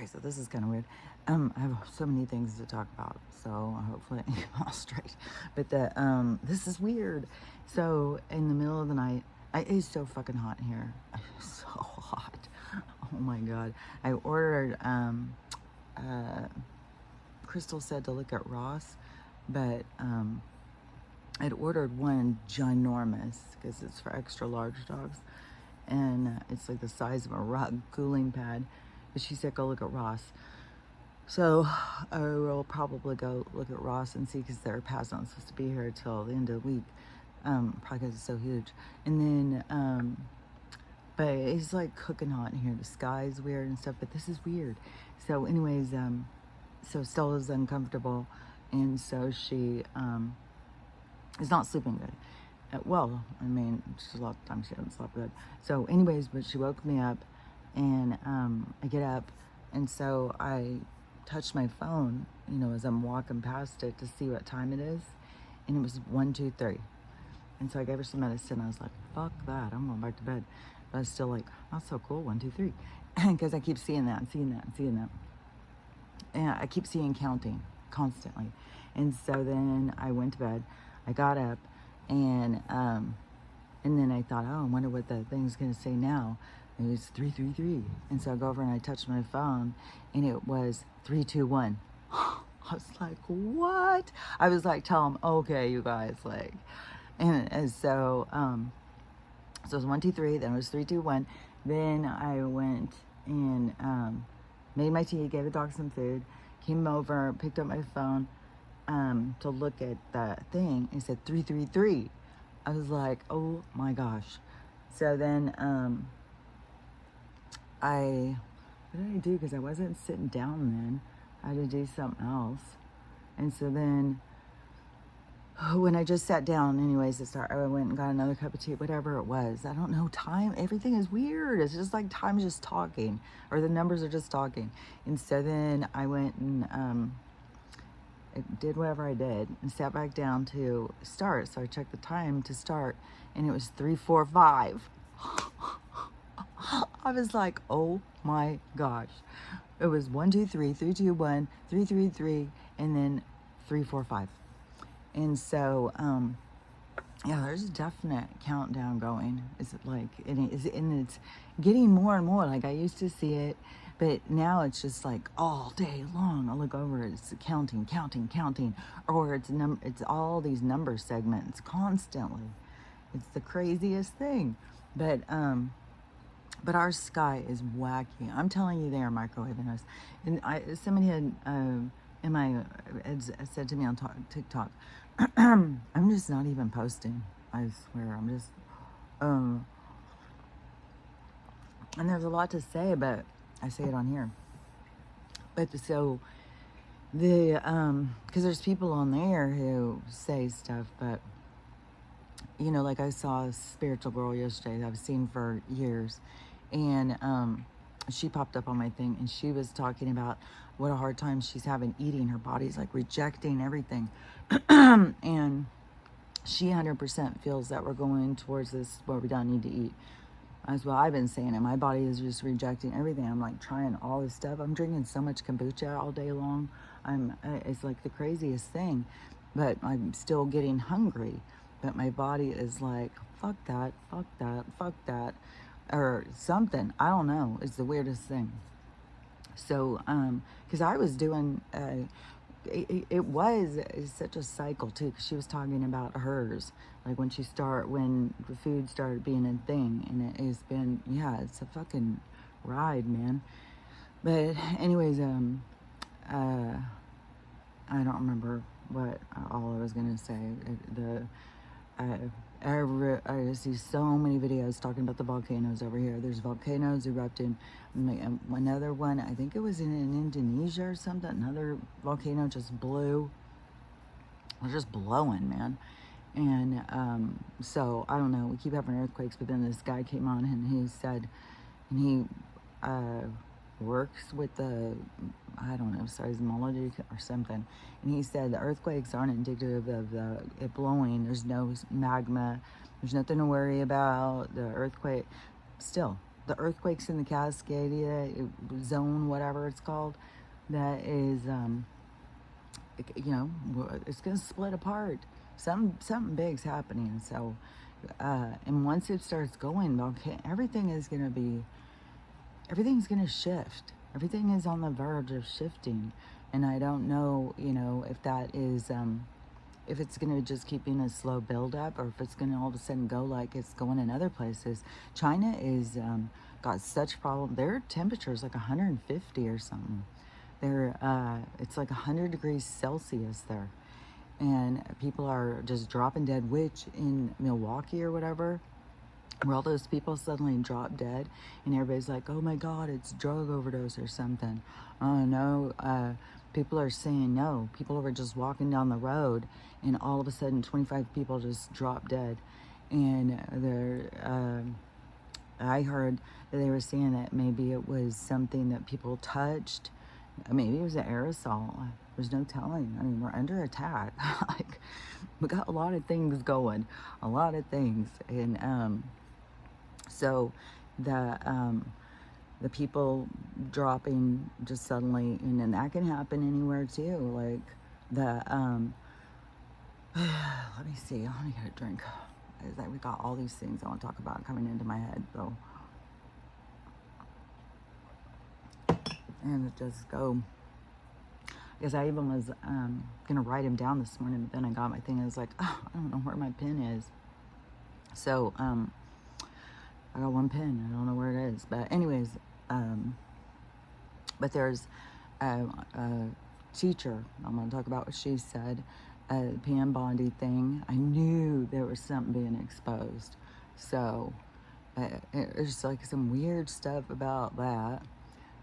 Okay, so this is kind of weird. I have so many things to talk about, so hopefully I get them all straight. But this is weird. So in the middle of the night, it's so fucking hot in here. It's so hot. Oh my god. I ordered. Crystal said to look at Ross, but I'd ordered one ginormous because it's for extra large dogs, and it's like the size of a rug cooling pad. But she said go look at Ross. So I will probably go look at Ross and see because their pad's not supposed to be here till the end of the week. Probably because it's so huge. And then, but it's like cooking hot in here. The sky's weird and stuff, but this is weird. So anyways, so Stella's uncomfortable, and so she is not sleeping good. Well, I mean, just a lot of times she doesn't sleep good. So anyways, but she woke me up, and I get up, and so I touched my phone, you know, as I'm walking past it to see what time it is, and it was 1, 2, 3. And so I gave her some medicine. I was like, fuck that, I'm going back to bed. But I was still like, not so cool, 1, 2, 3. Because I keep seeing that and seeing that and seeing that. And I keep seeing counting constantly. And so then I went to bed. I got up, and then I thought, oh, I wonder what the thing's gonna say now. It was 333. And so I go over and I touched my phone, and it was 321. I was like, what? I was like, tell them, okay, you guys, like, and so so it was 1, 2, 3. Then it was 3, 2, 1. Then I went and made my tea, gave the dog some food, came over, picked up my phone to look at the thing. It said 333. I was like, oh my gosh. So then what did I do? Because I wasn't sitting down then. I had to do something else. And so then when I just sat down, anyways, I went and got another cup of tea, whatever it was. I don't know, time, everything is weird. It's just like time's just talking, or the numbers are just talking. And so then I went and I did whatever I did and sat back down to start. So I checked the time to start, and it was 3:45. I was like, oh my gosh. It was 1, 2, 3, 3, 2, 1, 3, 3, 3, and then 3:45. And so, yeah, there's a definite countdown going. Is it like, and it's getting more and more. Like I used to see it, but now it's just like all day long. I look over, it's counting, counting, counting, or it's all these number segments constantly. It's the craziest thing, but our sky is wacky. I'm telling you, they are microwaving us. And somebody had had said to me on TikTok, I'm just not even posting. I swear, I'm just, and there's a lot to say, but I say it on here. But so because there's people on there who say stuff, but you know, like I saw a spiritual girl yesterday that I've seen for years, and she popped up on my thing, and she was talking about what a hard time she's having eating. Her body's like rejecting everything. And she 100% feels that we're going towards this where we don't need to eat. As well, I've been saying it. My body is just rejecting everything. I'm like trying all this stuff. I'm drinking so much kombucha all day long. It's like the craziest thing, but I'm still getting hungry. But my body is like, fuck that, fuck that, fuck that, or something. I don't know. It's the weirdest thing. So, because I was doing, it was such a cycle too, because she was talking about hers, like when the food started being a thing, and it has been, yeah, it's a fucking ride, man. But anyways, I don't remember what all I was gonna say. I see so many videos talking about the volcanoes over here. There's volcanoes erupting. Another one, I think it was in Indonesia or something. Another volcano just blew. It was just blowing, man. And so I don't know. We keep having earthquakes, but then this guy came on and he said, and he works with the, I don't know, seismology or something, and he said the earthquakes aren't indicative of it blowing. There's no magma. There's nothing to worry about. The earthquake, still, the earthquakes in the Cascadia zone, whatever it's called, that is, you know, it's going to split apart. Something big's happening. So, and once it starts going, okay, everything's going to shift. Everything is on the verge of shifting. And I don't know, you know, if that is, if it's going to just keep being a slow buildup, or if it's going to all of a sudden go like it's going in other places. China is got such problem. Their temperature is like 150 or something. It's like 100 degrees Celsius there, and people are just dropping dead. Which in Milwaukee or whatever, where all those people suddenly drop dead, and everybody's like, "Oh my God, it's drug overdose or something." Oh no, people are saying no. People were just walking down the road, and all of a sudden, 25 people just drop dead, and I heard that they were saying that maybe it was something that people touched. Maybe it was an aerosol. There's no telling. I mean, we're under attack. Like, we got a lot of things going, a lot of things, and so the people dropping just suddenly, and then that can happen anywhere too. Like let me see. Let me get a drink. It's like we got all these things I want to talk about coming into my head, though, and it just go. Because I even was gonna write him down this morning, but then I got my thing. I was like, oh, I don't know where my pen is. So I got one pen. I don't know where it is. But anyways, but there's a teacher. I'm going to talk about what she said. Pam Bondi thing. I knew there was something being exposed. So there's like some weird stuff about that.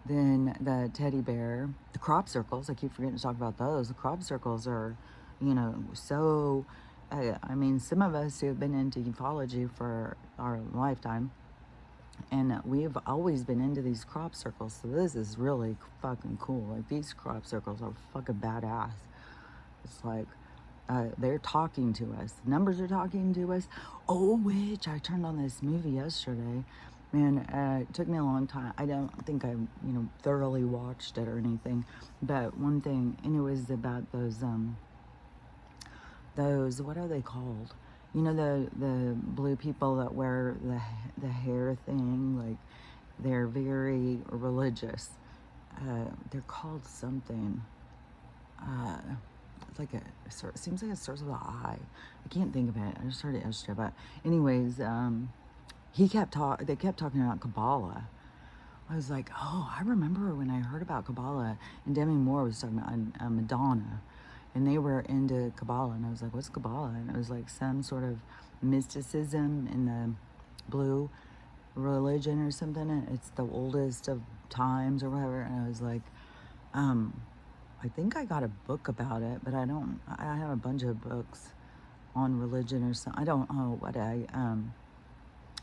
Then the teddy bear, the crop circles. I keep forgetting to talk about those. The crop circles are, you know, so. I mean, some of us who have been into ufology for our lifetime, and we've always been into these crop circles, so this is really fucking cool. Like, these crop circles are fucking badass. It's like they're talking to us. The numbers are talking to us. Oh, which I turned on this movie yesterday. Man, it took me a long time. I don't think I, thoroughly watched it or anything. But one thing, and it was about those, what are they called? You know, the blue people that wear the hair thing, like, they're very religious. They're called something. It's like it seems like it starts with an I. I can't think of it. I just heard it yesterday. But anyways, they kept talking about Kabbalah. I was like, oh, I remember when I heard about Kabbalah, and Demi Moore was talking about Madonna, and they were into Kabbalah, and I was like, what's Kabbalah? And it was like some sort of mysticism in the blue religion or something. And it's the oldest of times or whatever. And I was like, I think I got a book about it, but I have a bunch of books on religion or something. I don't know what I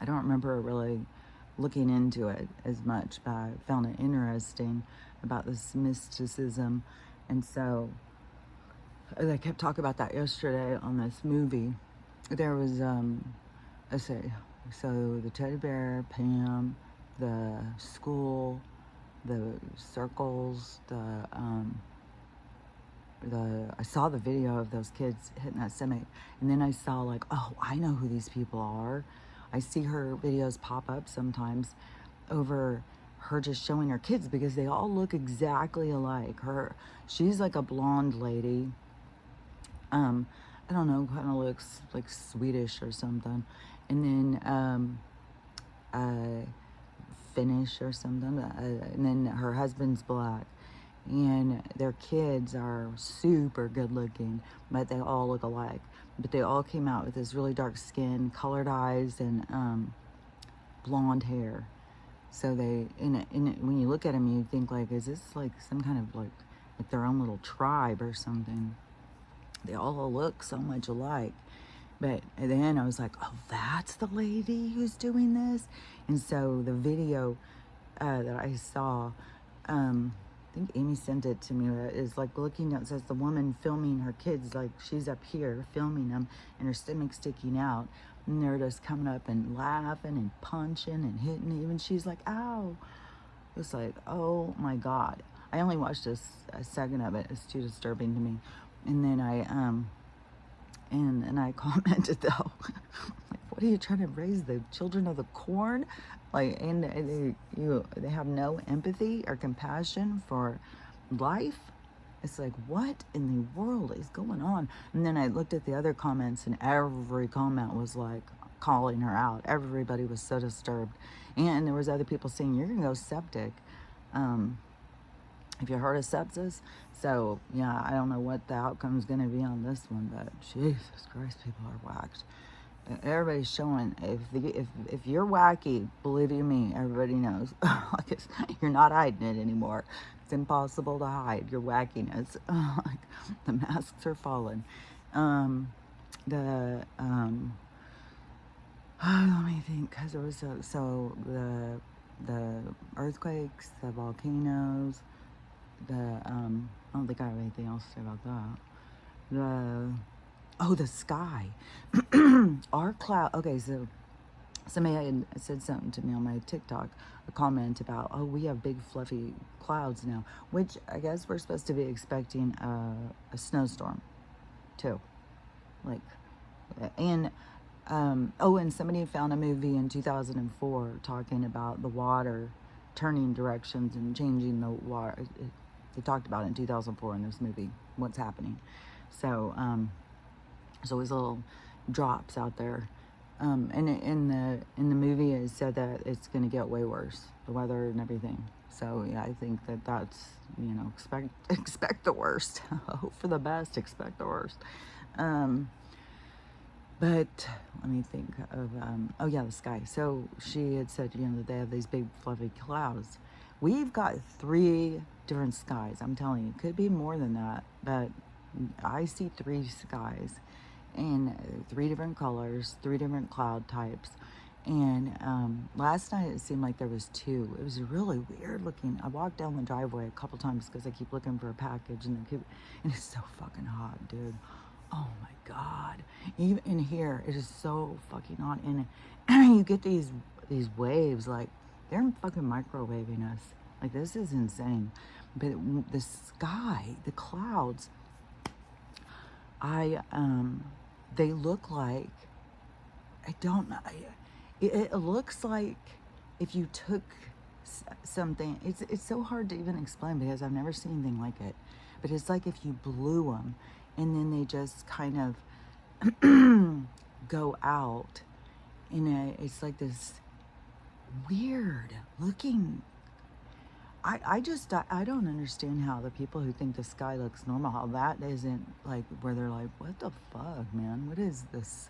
don't remember really looking into it as much, but I found it interesting about this mysticism. And so I kept talking about that yesterday on this movie. There was, so the teddy bear, Pam, the school, the circles, I saw the video of those kids hitting that stomach, and then I saw, like, oh, I know who these people are. I see her videos pop up sometimes over her just showing her kids, because they all look exactly alike. She's like a blonde lady. I don't know, kind of looks like Swedish or something. And then Finnish or something. And then her husband's black. And their kids are super good looking, but they all look alike. But they all came out with this really dark skin, colored eyes, and blonde hair. So when you look at them, you think, like, is this like some kind of like their own little tribe or something? They all look so much alike. But then I was like, oh, that's the lady who's doing this? And so the video that I saw, I think Amy sent it to me, is like looking at, it says the woman filming her kids, like she's up here filming them and her stomach sticking out. and they're just coming up and laughing and punching and hitting. Even she's like, ow. It's like, oh my God. I only watched a second of it. It's too disturbing to me. And then and I commented though, like, what are you trying to raise, the children of the corn? Like, and they have no empathy or compassion for life. It's like, what in the world is going on? And then I looked at the other comments, and every comment was like calling her out. Everybody was so disturbed. And there was other people saying, you're gonna go septic. If you heard of sepsis. So yeah, I don't know what the outcome is going to be on this one, but Jesus Christ, people are whacked. Everybody's showing, if you're wacky, believe you me, everybody knows. Like, you're not hiding it anymore. It's impossible to hide your wackiness. Like, the masks are falling. Let me think, because there was the earthquakes, the volcanoes, I don't think I have anything else to say about that. The sky. Our cloud, okay, so somebody had said something to me on my TikTok, a comment about, oh, we have big fluffy clouds now, which I guess we're supposed to be expecting a snowstorm too. Like, and and somebody found a movie in 2004 talking about the water turning directions and changing the water. They talked about it in 2004 in this movie, what's happening. So, so it was little drops out there. And in the movie, it said that it's going to get way worse, the weather and everything. So yeah, I think that's, expect the worst. Hope for the best, expect the worst. But let me think of, the sky. So she had said, that they have these big fluffy clouds. We've got 3 different skies. I'm telling you, it could be more than that, but I see 3 skies and 3 different colors, 3 different cloud types. And last night it seemed like there was 2. It was really weird looking. I walked down the driveway a couple times because I keep looking for a package, and it's so fucking hot, dude. Oh my God. Even in here, it is so fucking hot. And you get these waves, like, they're fucking microwaving us. Like, this is insane. But the sky, the clouds, they look like, I don't know. It looks like if you took something, it's so hard to even explain because I've never seen anything like it. But it's like if you blew them and then they just kind of go out. And it's like this weird looking. I don't understand how the people who think the sky looks normal, how that isn't like where they're like, what the fuck, man? What is this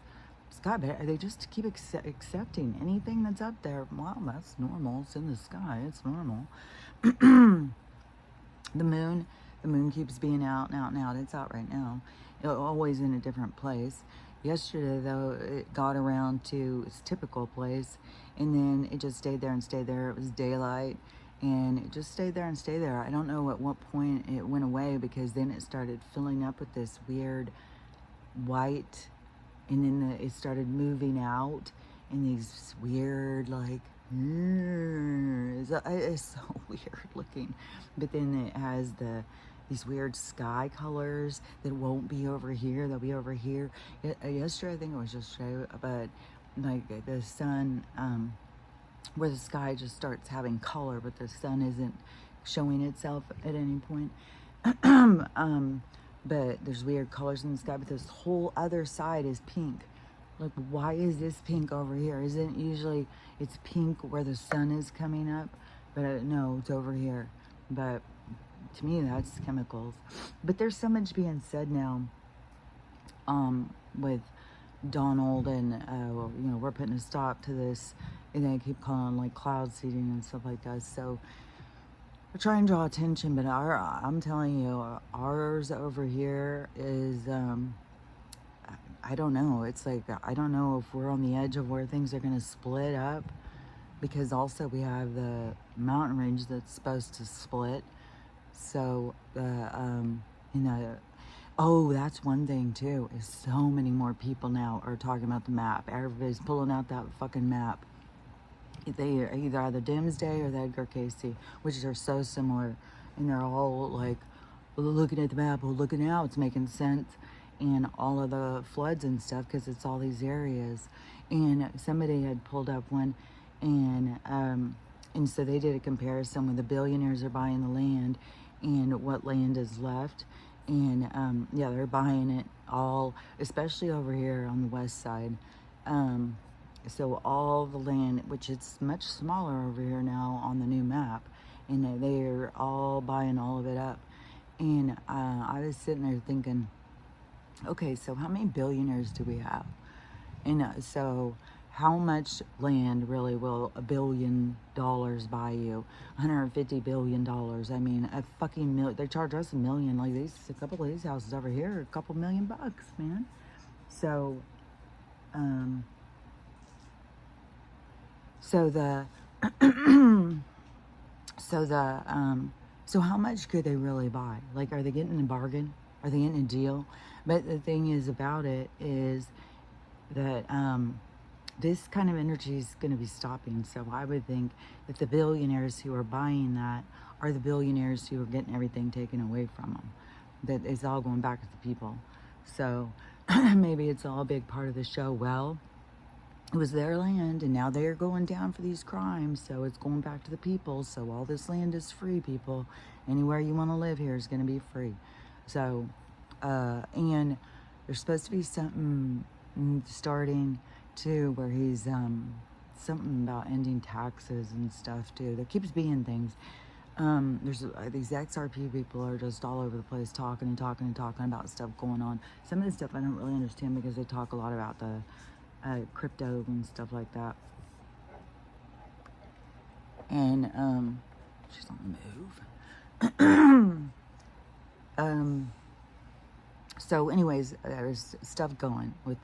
sky? But they just keep accepting anything that's up there. Wow, that's normal. It's in the sky. It's normal. The moon keeps being out and out and out. It's out right now. Always in a different place. Yesterday, though, it got around to its typical place, and then it just stayed there and stayed there. It was daylight, and it just stayed there and stayed there. I don't know at what point it went away, because then it started filling up with this weird white, and then it started moving out in these weird, like, it's so weird looking. But then it has these weird sky colors that won't be over here, they'll be over here. Yesterday, I think it was yesterday, but like the sun, where the sky just starts having color, but the sun isn't showing itself at any point. But there's weird colors in the sky, but this whole other side is pink. Like, why is this pink over here? Isn't usually it's pink where the sun is coming up? But no, it's over here. But to me, that's chemicals. But there's so much being said now with Donald, and we're putting a stop to this, and they keep calling like cloud seeding and stuff like that. So we're trying to draw attention, but I'm telling you, ours over here is I don't know. It's like, I don't know if we're on the edge of where things are going to split up, because also we have the mountain range that's supposed to split. So Oh, that's one thing too, is so many more people now are talking about the map. Everybody's pulling out that fucking map. They are either Doomsday or the Edgar Casey, which are so similar. And they're all like, looking at the map, well, looking now, it's making sense. And all of the floods and stuff, because it's all these areas. And somebody had pulled up one, and so they did a comparison when the billionaires are buying the land and what land is left. And yeah, they're buying it all, especially over here on the west side. So all the land, which it's much smaller over here now on the new map, and they're all buying all of it up. And I was sitting there thinking, okay, so how many billionaires do we have? And so how much land really will $1 billion buy you? $150 billion. I mean, a fucking million. They charge us $1 million. Like a couple of these houses over here, a couple $1 million, man. So, so the, so how much could they really buy? Like, are they getting a bargain? Are they getting a deal? But the thing is about it is that this kind of energy is going to be stopping. So I would think that the billionaires who are buying that are the billionaires who are getting everything taken away from them. That it's all going back to the people. So maybe it's all a big part of the show. Well, it was their land, and now they're going down for these crimes, so it's going back to the people. So all this land is free, people. Anywhere you want to live here is going to be free. So, and there's supposed to be something starting too, where he's something about ending taxes and stuff too. There keeps being things. There's these XRP people are just all over the place talking and talking and talking about stuff going on. Some of the stuff I don't really understand because they talk a lot about the crypto and stuff like that. And she's on the move. So anyways, there's stuff going with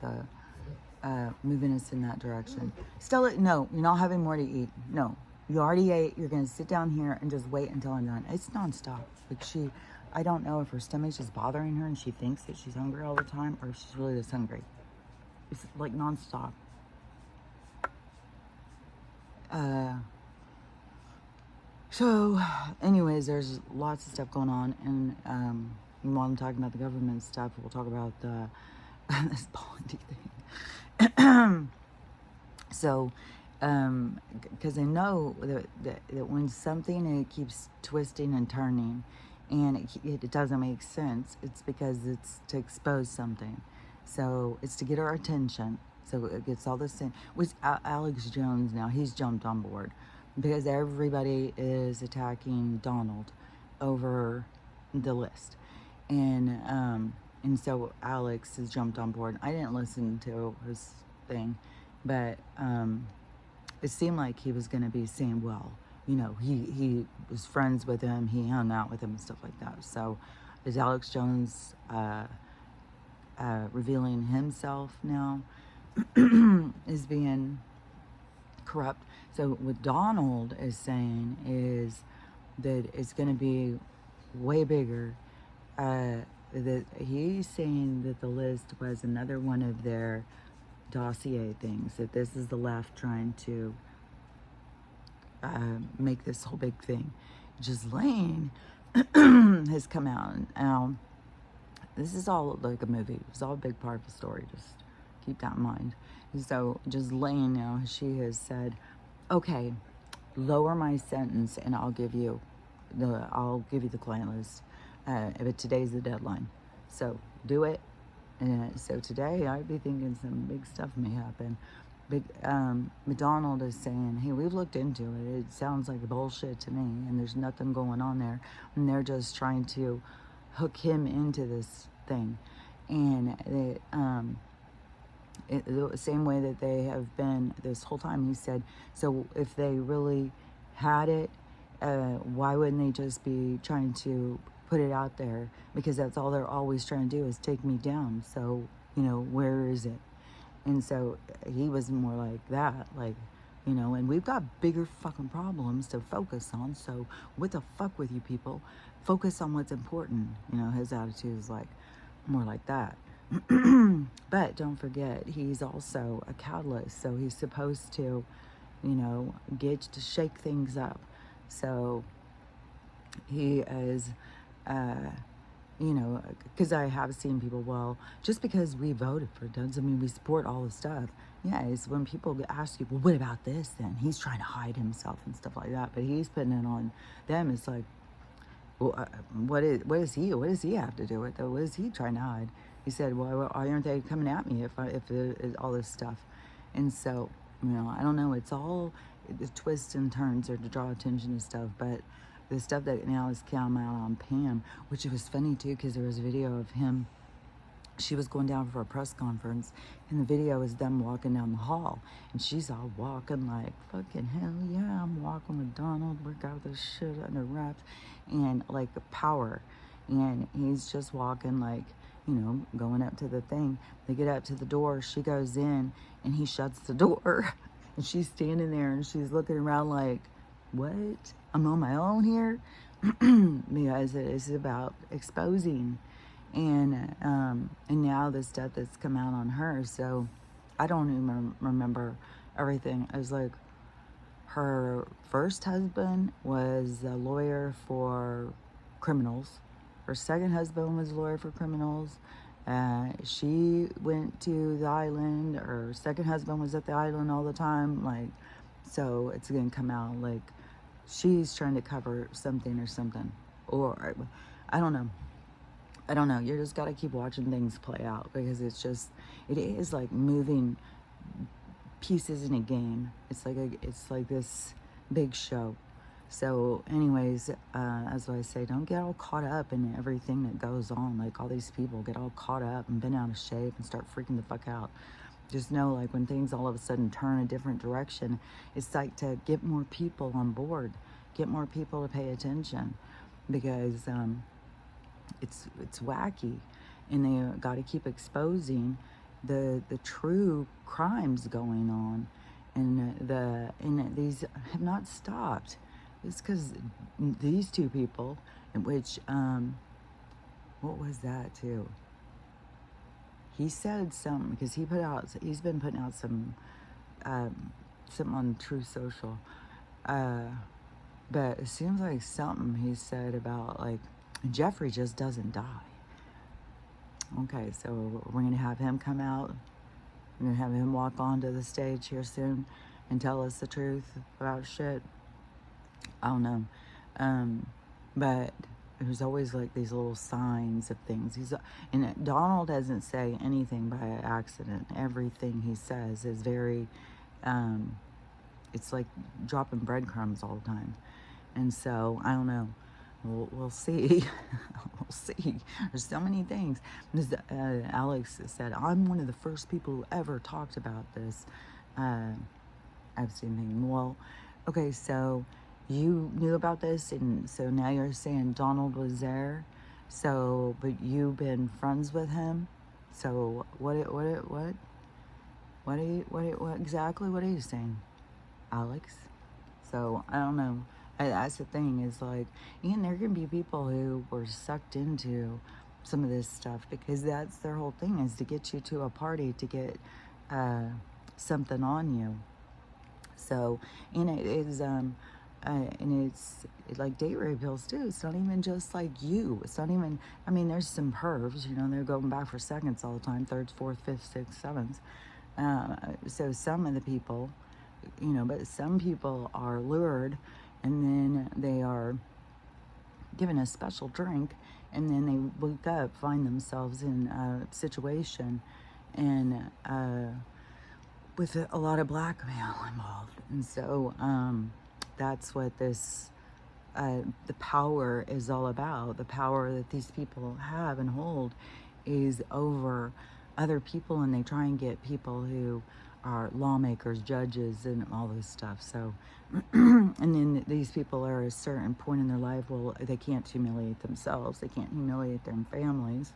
moving us in that direction. Stella, no, you're not having more to eat. No, you already ate. You're going to sit down here and just wait until I'm done. It's nonstop. Like I don't know if her stomach's just bothering her and she thinks that she's hungry all the time, or if she's really just hungry. It's like nonstop. So anyways, there's lots of stuff going on, and while I'm talking about the government stuff, we'll talk about this Bondi thing. So, because I know that when something it keeps twisting and turning, and it doesn't make sense, it's because it's to expose something. So it's to get our attention. So it gets all this in. With Alex Jones now, he's jumped on board because everybody is attacking Donald over the list, and so Alex has jumped on board. I didn't listen to his thing, but it seemed like he was going to be saying, well, you know, he was friends with him, he hung out with him and stuff like that. So is Alex Jones revealing himself now is being corrupt? So what Donald is saying is that it's going to be way bigger. That he's saying that the list was another one of their dossier things, that this is the left trying to make this whole big thing. Ghislaine has come out. Now, this is all like a movie. It's all a big part of the story. Just keep that in mind. So Ghislaine now, she has said, okay, lower my sentence and I'll give you the client list. But today's the deadline. So do it. So today I'd be thinking some big stuff may happen. But McDonald is saying, hey, we've looked into it. It sounds like bullshit to me, and there's nothing going on there. And they're just trying to hook him into this thing. And the same way that they have been this whole time, he said, so if they really had it, why wouldn't they just be trying to put it out there? Because that's all they're always trying to do is take me down. So, you know, where is it? And so he was more like that, like, you know, and we've got bigger fucking problems to focus on. So what the fuck with you people? Focus on what's important. You know, his attitude is like, more like that. But don't forget, he's also a catalyst, so he's supposed to, get to shake things up. So he is, uh, because I have seen people, well, just because we voted for doesn't mean we support all the stuff. Yeah, it's when people ask you, well, what about this then? He's trying to hide himself and stuff like that, but he's putting it on them. It's like, well, what does he have to do with it? What is he trying to hide? He said, well, why aren't they coming at me if all this stuff? And so, I don't know. It's all the twists and turns are to draw attention to stuff, but the stuff that now has come out on Pam, which it was funny too, because there was a video of him. She was going down for a press conference, and the video is them walking down the hall, and she's all walking like, fucking hell yeah, I'm walking with Donald, we got this shit under wraps, and like power, and he's just walking like, going up to the thing. They get up to the door, she goes in, and he shuts the door, and she's standing there, and she's looking around like, what? I'm on my own here? Because it is about exposing, and now the stuff that's come out on her. So I don't even remember everything. It was like her first husband was a lawyer for criminals. Her second husband was a lawyer for criminals. She went to the island. Her second husband was at the island all the time. Like, so it's gonna come out like she's trying to cover something or something, or I don't know. You just got to keep watching things play out, because it is like moving pieces in a game. It's like this big show. So anyways, as I say, don't get all caught up in everything that goes on. Like, all these people get all caught up and bent out of shape and start freaking the fuck out. Just know, like, when things all of a sudden turn a different direction, it's like to get more people on board, get more people to pay attention, because it's wacky, and they got to keep exposing the true crimes going on, and these have not stopped. It's because these two people, in which what was that too? He said something, because he's been putting out some something on Truth Social, but it seems like something he said about, like, Jeffrey just doesn't die. Okay, so we're going to have him come out. We're going to have him walk onto the stage here soon and tell us the truth about shit. I don't know. But there's always like these little signs of things. And Donald doesn't say anything by accident. Everything he says is very, it's like dropping breadcrumbs all the time. And so, I don't know. We'll see. We'll see. There's so many things. Alex said, I'm one of the first people who ever talked about this. I've seen things. Well, okay, so you knew about this, and so now you're saying Donald was there. So, but you've been friends with him. So what exactly? What are you saying, Alex? So I don't know. That's the thing, is like, and there can be people who were sucked into some of this stuff, because that's their whole thing, is to get you to a party to get something on you. So, and it is, and it's like date rape pills too. It's not even just like you. It's not even, I mean, there's some pervs, they're going back for seconds all the time, thirds, fourth, fifth, sixth, sevenths. So some of the people, but some people are lured, and then they are given a special drink, and then they wake up, find themselves in a situation, and with a lot of blackmail involved. And so that's what this, the power is all about. The power that these people have and hold is over other people, and they try and get people who are lawmakers, judges, and all this stuff. So, and then these people are at a certain point in their life, well, they can't humiliate themselves, they can't humiliate their families,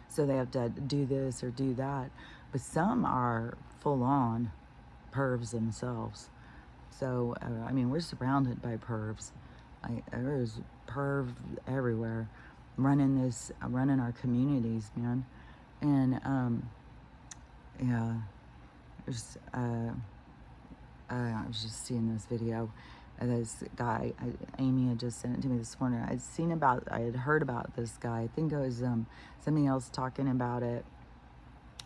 so they have to do this or do that. But some are full-on pervs themselves. So, I mean, we're surrounded by pervs. There's perv everywhere. running our communities, man. And yeah, there's I was just seeing this video. This guy, Amy had just sent it to me this morning. I had heard about this guy. I think it was somebody else talking about it.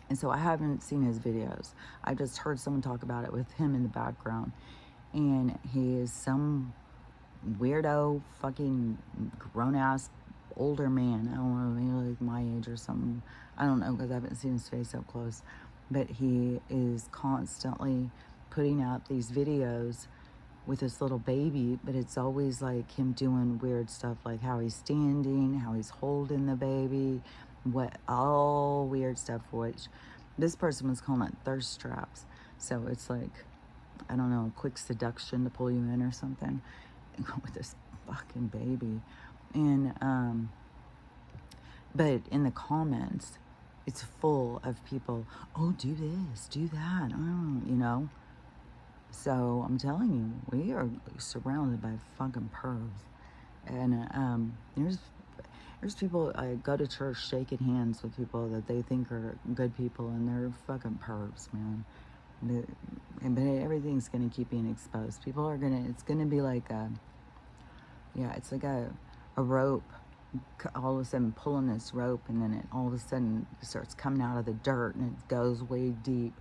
And so I haven't seen his videos. I just heard someone talk about it with him in the background. And he is some weirdo, fucking grown-ass older man. I don't know, maybe like my age or something. I don't know, because I haven't seen his face up close. But he is constantly putting out these videos with this little baby, but it's always like him doing weird stuff, like how he's standing, how he's holding the baby, all weird stuff, which this person was calling it thirst traps. So it's like, I don't know, quick seduction to pull you in or something with this fucking baby. And but in the comments, it's full of people, oh, do this, do that, oh, you know. So I'm telling you, we are surrounded by fucking pervs. And there's people, I go to church shaking hands with people that they think are good people, and they're fucking pervs, man. But everything's gonna keep being exposed. People are gonna, it's gonna be like it's like a rope, all of a sudden pulling this rope, and then it all of a sudden starts coming out of the dirt, and it goes way deep.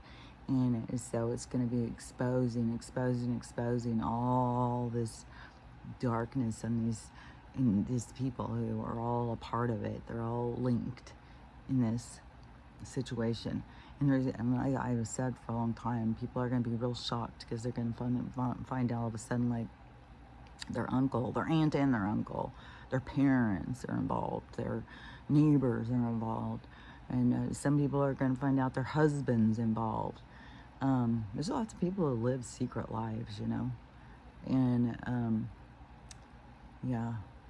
And so it's going to be exposing all this darkness and these people who are all a part of it. They're all linked in this situation. And I've said for a long time, people are going to be real shocked because they're going to find out all of a sudden, like, their uncle, their aunt and their uncle, their parents are involved, their neighbors are involved. And some people are going to find out their husband's involved. There's lots of people who live secret lives, you know, and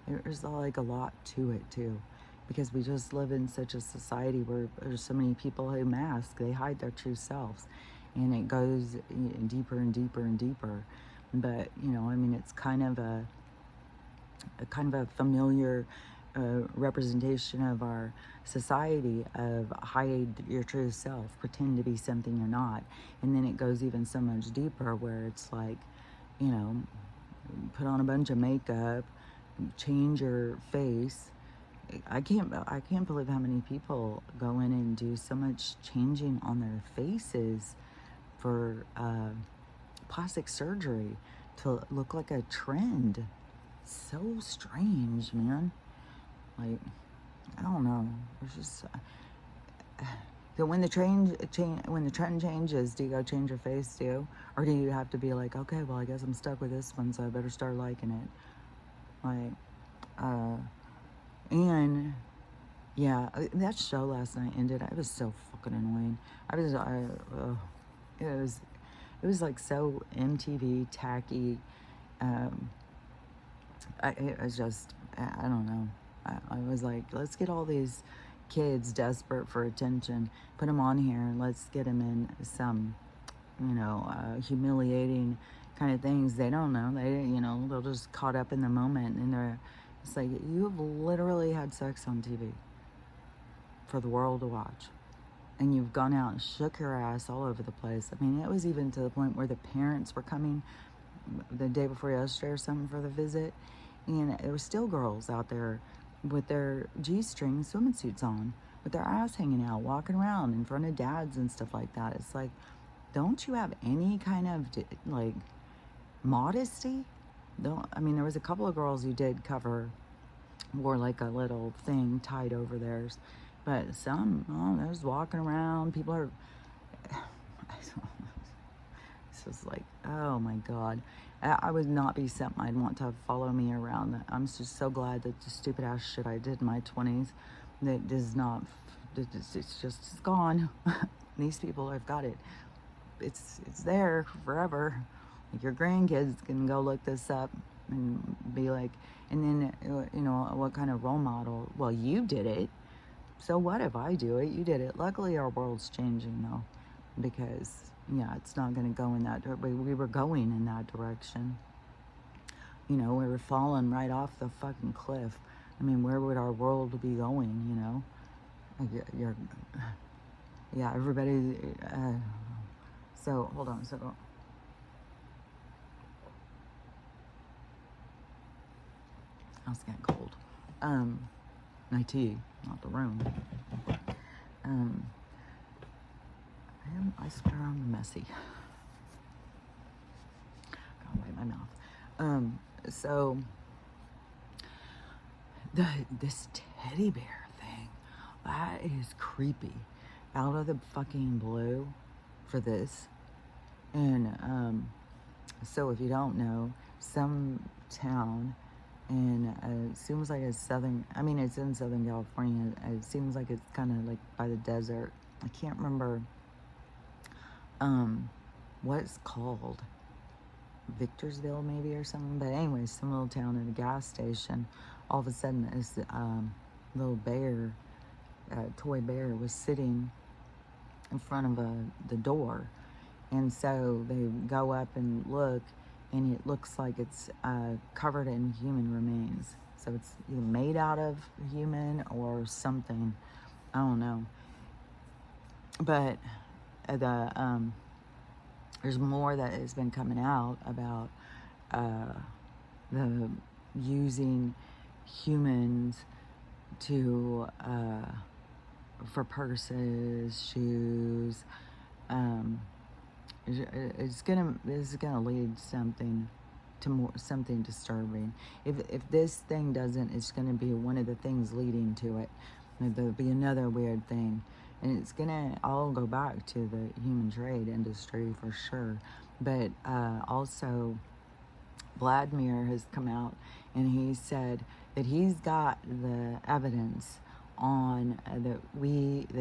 there's like a lot to it too, because we just live in such a society where there's so many people who mask, they hide their true selves, and it goes deeper and deeper and deeper. But you know, I mean, it's kind of a familiar representation of our society of hide your true self, pretend to be something you're not. And then it goes even so much deeper where it's like, you know, put on a bunch of makeup, change your face. I can't believe how many people go in and do so much changing on their faces for plastic surgery to look like a trend. So strange, man. Like, I don't know. It's just when the trend changes, do you go change your face too, or do you have to be like, okay, well, I guess I'm stuck with this one, so I better start liking it? Like, and yeah, that show last night ended. I was so fucking annoying. It was like so MTV tacky. It was just, I don't know. I was like, let's get all these kids desperate for attention, put them on here, and let's get them in some, you know, humiliating kind of things. They don't know. They're just caught up in the moment, and it's like, you have literally had sex on TV for the world to watch, and you've gone out and shook your ass all over the place. I mean, it was even to the point where the parents were coming the day before yesterday or something for the visit, and there were still girls out there with their G-string swimming suits on, with their ass hanging out, walking around in front of dads and stuff like that. It's like, don't you have any kind of like modesty? I mean, there was a couple of girls who did wore like a little thing tied over theirs, but some, they're just walking around. People are, it's just like, oh my God. I would not be something I'd want to follow me around. I'm just so glad that the stupid ass shit I did in my 20s, that does not, it's gone. These people have got it. It's there forever. Like, your grandkids can go look this up and be like, and then, you know, what kind of role model? Well, you did it. So what if I do it? You did it. Luckily, our world's changing though, because yeah, it's not going to go in that direction. We were going in that direction. You know, we were falling right off the fucking cliff. I mean, where would our world be going, you know? Like, yeah, everybody, so, hold on, so, I was getting cold. My tea, not the room. I swear I'm messy. Gotta wipe my mouth. So, this teddy bear thing, that is creepy. Out of the fucking blue for this. And, so if you don't know, some town in, it seems like it's it's in Southern California. It seems like it's kind of like by the desert. I can't remember, what it's called. Victorsville maybe or something. But anyways, some little town at a gas station, all of a sudden this, little bear, toy bear was sitting in front of the door. And so they go up and look, and it looks like it's covered in human remains. So it's either made out of human or something. I don't know. But there's more that has been coming out about the using humans to for purses, shoes. This is gonna lead something to something disturbing. If this thing doesn't, it's gonna be one of the things leading to it. There'll be another weird thing, and it's gonna all go back to the human trade industry for sure. But also, Vladimir has come out and he said that he's got the evidence on that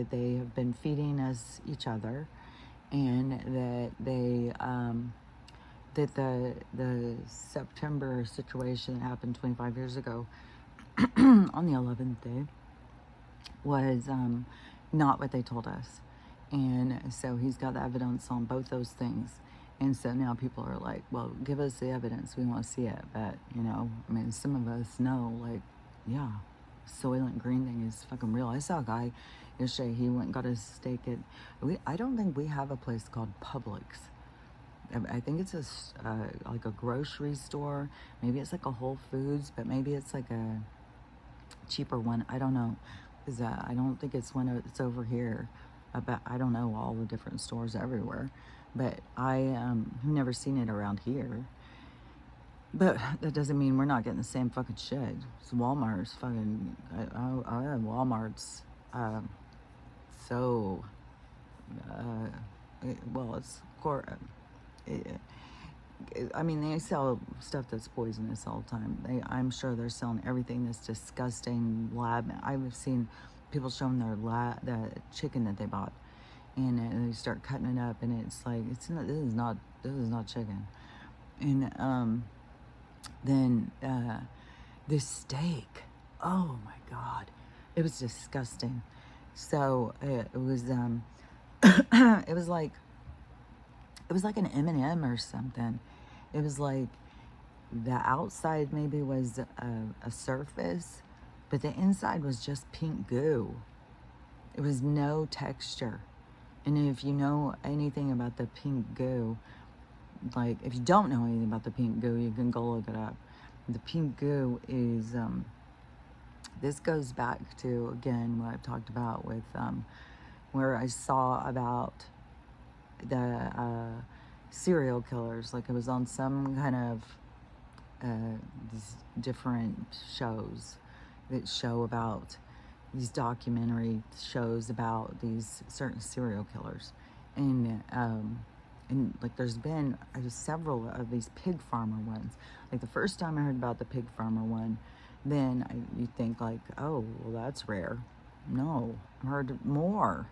they have been feeding us each other, and that they that the September situation that happened 25 years ago on the 11th day was not what they told us. And so he's got the evidence on both those things. And so now people are like, well, give us the evidence. We want to see it. But, you know, I mean, some of us know, like, yeah, Soylent Green thing is fucking real. I saw a guy yesterday, he went and got a steak at, I don't think we have a place called Publix. I think it's like a grocery store. Maybe it's like a Whole Foods, but maybe it's like a cheaper one. I don't know. Because I don't think it's one that's over here. I don't know all the different stores everywhere. But I have never seen it around here. But that doesn't mean we're not getting the same fucking shit. It's Walmart's fucking, I have Walmart's, so, well, it's, I mean, they sell stuff that's poisonous all the time. I'm sure they're selling everything that's disgusting, lab. I've seen people showing the chicken that they bought, and they start cutting it up, and it's like, this is not chicken. And then this steak, oh my God, it was disgusting. So it was it was like an M&M or something. It was like the outside maybe was a surface, but the inside was just pink goo. It was no texture. And if you know anything about the pink goo, like if you don't know anything about the pink goo, you can go look it up. The pink goo is, this goes back to, again, what I've talked about with, where I saw about the serial killers. Like it was on some kind of these different shows that show about these documentary shows about these certain serial killers. And like there's been several of these pig farmer ones. Like the first time I heard about the pig farmer one, then you think like, oh, well, that's rare. No, I heard more.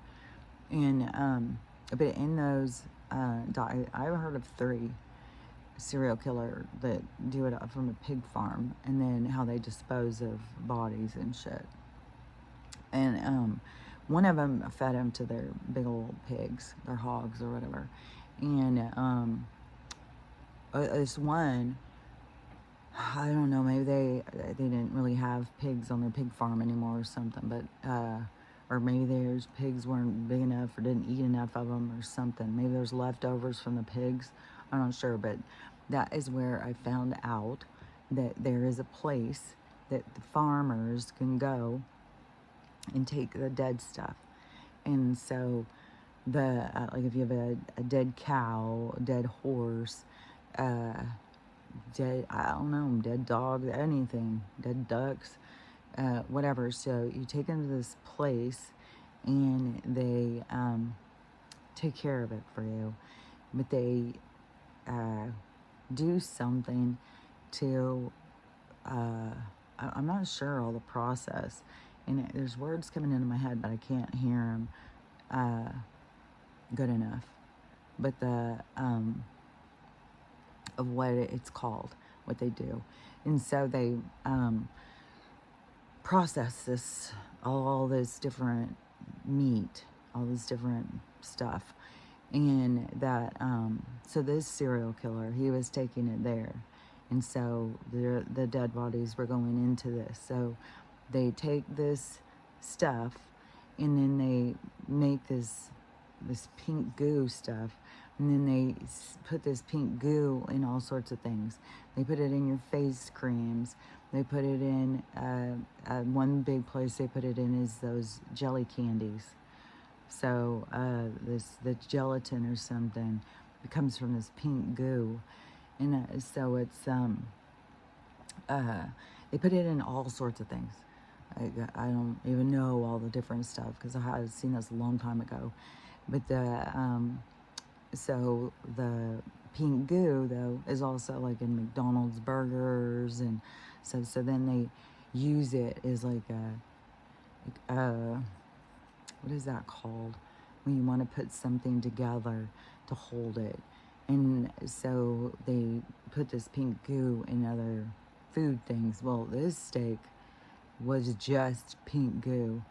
And but in those, I've heard of 3 serial killer that do it from a pig farm, and then how they dispose of bodies and shit. And one of them fed them to their big old pigs, their hogs or whatever. And this one, I don't know, maybe they didn't really have pigs on their pig farm anymore or something, but or maybe there's pigs weren't big enough or didn't eat enough of them or something. Maybe there's leftovers from the pigs. I'm not sure, but that is where I found out that there is a place that the farmers can go and take the dead stuff. And so the like if you have a dead cow, a dead horse, uh, dead, I don't know, dead dog, anything, dead ducks, whatever. So you take them to this place and they take care of it for you. But they do something to, I'm not sure all the process. And there's words coming into my head, but I can't hear them good enough. But of what it's called, what they do. And so they process this, all this different meat, all this different stuff. And that, so this serial killer, he was taking it there. And so the dead bodies were going into this. So they take this stuff and then they make this pink goo stuff, and then they put this pink goo in all sorts of things. They put it in your face creams. They put it in, one big place they put it in is those jelly candies. So the gelatin or something, it comes from this pink goo. And so it's, they put it in all sorts of things. I don't even know all the different stuff because I had seen this a long time ago. But so the pink goo though is also like in McDonald's burgers, and so then they use it as like what is that called when you want to put something together to hold it. And so they put this pink goo in other food things. Well, this steak was just pink goo.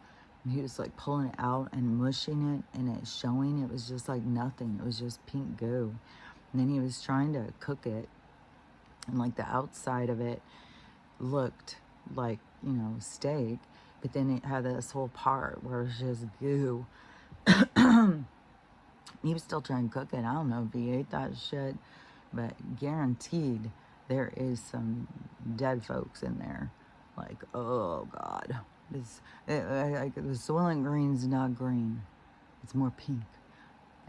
And he was like pulling it out and mushing it, and it's showing it was just like nothing. It was just pink goo. And then he was trying to cook it, and like the outside of it looked like, you know, steak, but then it had this whole part where it was just goo. He was still trying to cook it. I don't know if he ate that shit, but guaranteed there is some dead folks in there. Like, oh God. The Soylent Green's not green. It's more pink.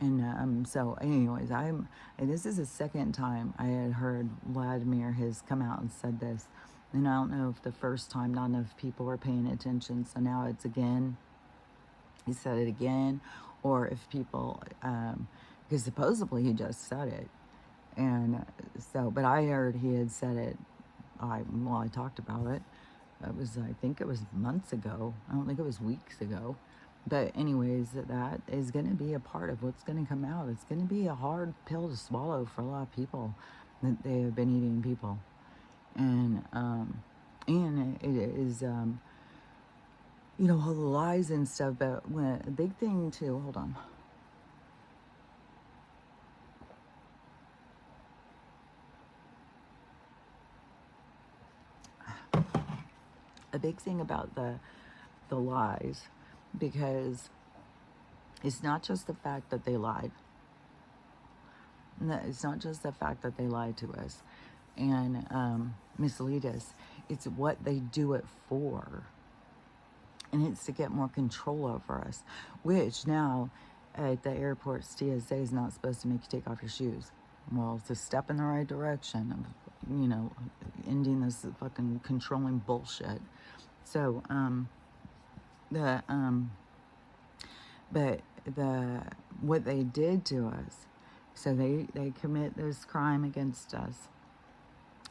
And so anyways, and this is the second time I had heard Vladimir has come out and said this. And I don't know if the first time not enough people were paying attention, so now it's again. He said it again, or if people, because supposedly he just said it. And so, but I heard he had said it, I talked about it. It was, I think it was months ago. I don't think it was weeks ago. But anyways, that is going to be a part of what's going to come out. It's going to be a hard pill to swallow for a lot of people that they have been eating people. And it is, you know, all the lies and stuff. But when a big thing too, hold on. A big thing about the lies, because it's not just the fact that they lied. It's not just the fact that they lied to us and mislead us. It's what they do it for. And it's to get more control over us, which now at the airport, TSA is not supposed to make you take off your shoes. Well, it's a step in the right direction of, you know, ending this fucking controlling bullshit. So, but what they did to us, so they commit this crime against us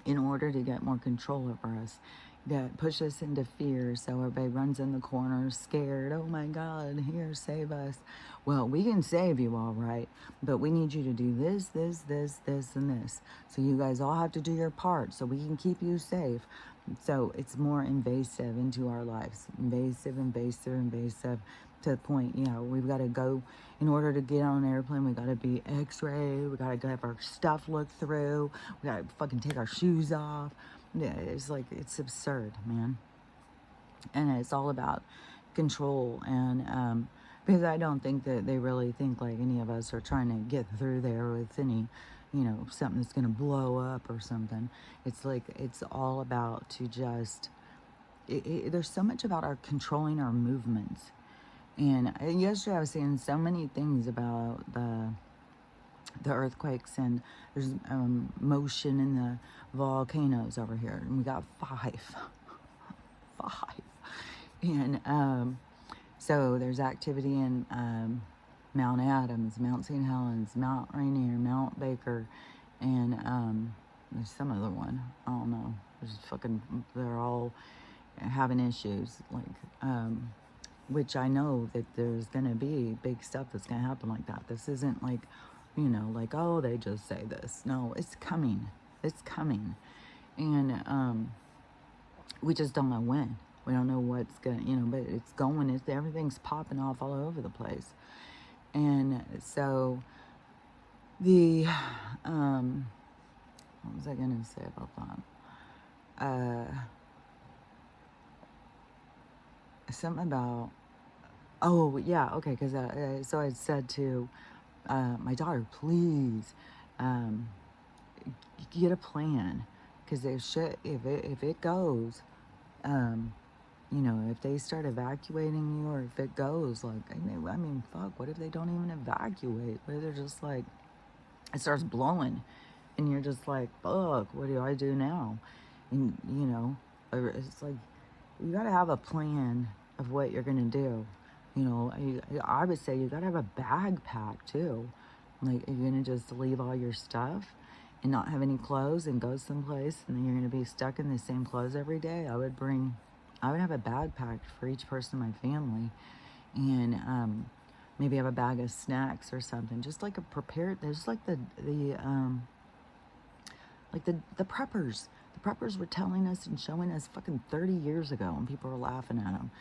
in order to get more control over us, that push us into fear. So everybody runs in the corner scared. Oh my God, here, save us. Well, we can save you all right, but we need you to do this, this, this, this, and this. So you guys all have to do your part so we can keep you safe. So it's more invasive into our lives. Invasive, to the point, you know, we've got to go, in order to get on an airplane, we got to be x-rayed, we got to have our stuff looked through, we got to fucking take our shoes off. Yeah, it's like, it's absurd, man. And it's all about control. And because I don't think that they really think like any of us are trying to get through there with any, something that's going to blow up or something. It's like, it's all about to just, there's so much about our controlling our movements. And yesterday I was seeing so many things about the earthquakes, and there's motion in the volcanoes over here, and we got five, five, and so there's activity in Mount Adams, Mount St. Helens, Mount Rainier, Mount Baker, and there's some other one. I don't know. They're all having issues, like, which I know that there's going to be big stuff that's going to happen like that. This isn't like, like, oh, they just say this. No, it's coming. It's coming. And we just don't know when. We don't know what's going to, but it's going. Everything's popping off all over the place. And so what was I going to say about that? Something about, oh, yeah, okay, because so I said to my daughter, please get a plan, because if it goes, if they start evacuating you, or if it goes, like, I mean, fuck, what if they don't even evacuate? What if they're just like, it starts blowing, and you're just like, fuck, what do I do now? And, it's like, you got to have a plan of what you're going to do. I would say you got to have a bag packed too. Like, you're going to just leave all your stuff and not have any clothes and go someplace, and then you're going to be stuck in the same clothes every day. I would have a bag packed for each person in my family, and maybe have a bag of snacks or something, just like a prepared. There's like the preppers. The preppers were telling us and showing us fucking 30 years ago, and people were laughing at them.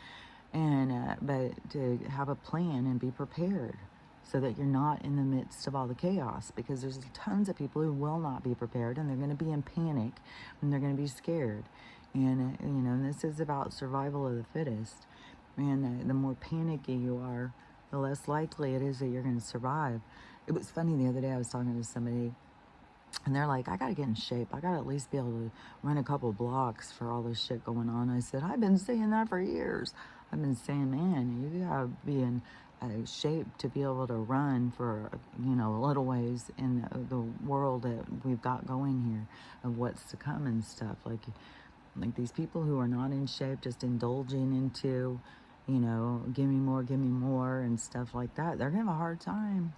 And but to have a plan and be prepared, so that you're not in the midst of all the chaos, because there's tons of people who will not be prepared, and they're going to be in panic, and they're going to be scared. And and this is about survival of the fittest. And the more panicky you are, the less likely it is that you're going to survive. It was funny, the other day I was talking to somebody, and they're like, I got to get in shape. I got to at least be able to run a couple blocks for all this shit going on. I said, I've been saying that for years. I've been saying, man, you got to be in shape to be able to run for, a little ways in the world that we've got going here, of what's to come and stuff. Like these people who are not in shape, just indulging into, give me more and stuff like that, they're going to have a hard time.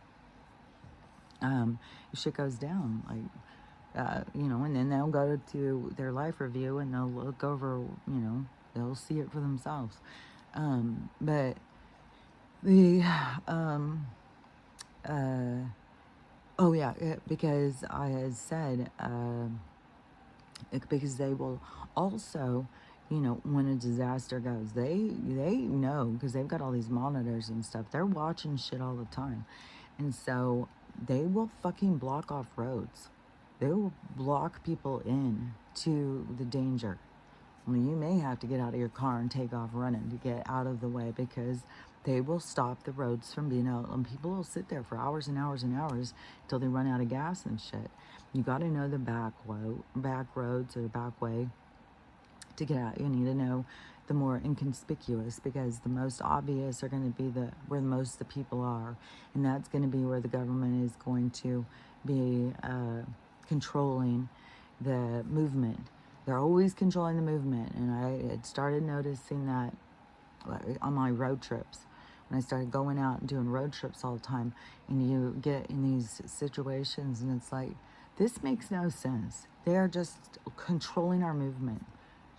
If shit goes down, like, and then they'll go to their life review and they'll look over, they'll see it for themselves. But the, oh yeah, because I had said, because they will also, when a disaster goes, they know, because they've got all these monitors and stuff, they're watching shit all the time. And so they will fucking block off roads. They will block people in to the danger. I mean, you may have to get out of your car and take off running to get out of the way, because they will stop the roads from being out, and people will sit there for hours and hours and hours until they run out of gas and shit. You got to know the back roads or the back way to get out. You need to know the more inconspicuous, because the most obvious are going to be where most of the people are, and that's going to be where the government is going to be controlling the movement. They're always controlling the movement, and I had started noticing that on my road trips. When I started going out and doing road trips all the time, and you get in these situations, and it's like, this makes no sense. They are just controlling our movement,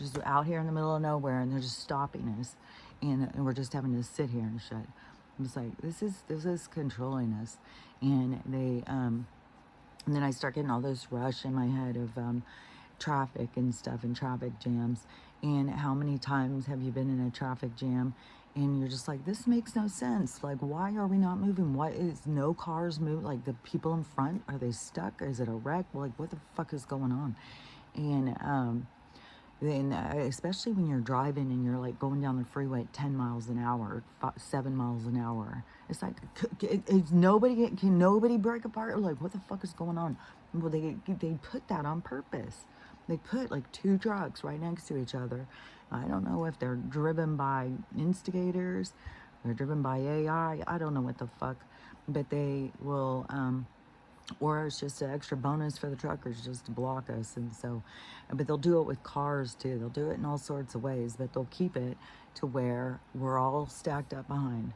just out here in the middle of nowhere, and they're just stopping us, and we're just having to sit here and shit. It's like, this is controlling us. And they and then I start getting all this rush in my head of traffic and stuff, and traffic jams, and how many times have you been in a traffic jam and you're just like, this makes no sense. Like, why are we not moving? What is no cars move? Like, the people in front, are they stuck? Is it a wreck? Like, what the fuck is going on? And And especially when you're driving and you're like going down the freeway at 10 miles an hour, 7 miles an hour. It's like, can nobody break apart? Like, what the fuck is going on? Well, they put that on purpose. They put like two trucks right next to each other. I don't know if they're driven by instigators, they're driven by AI. I don't know what the fuck, but they will, or it's just an extra bonus for the truckers just to block us. And so, but they'll do it with cars too. They'll do it in all sorts of ways, but they'll keep it to where we're all stacked up behind.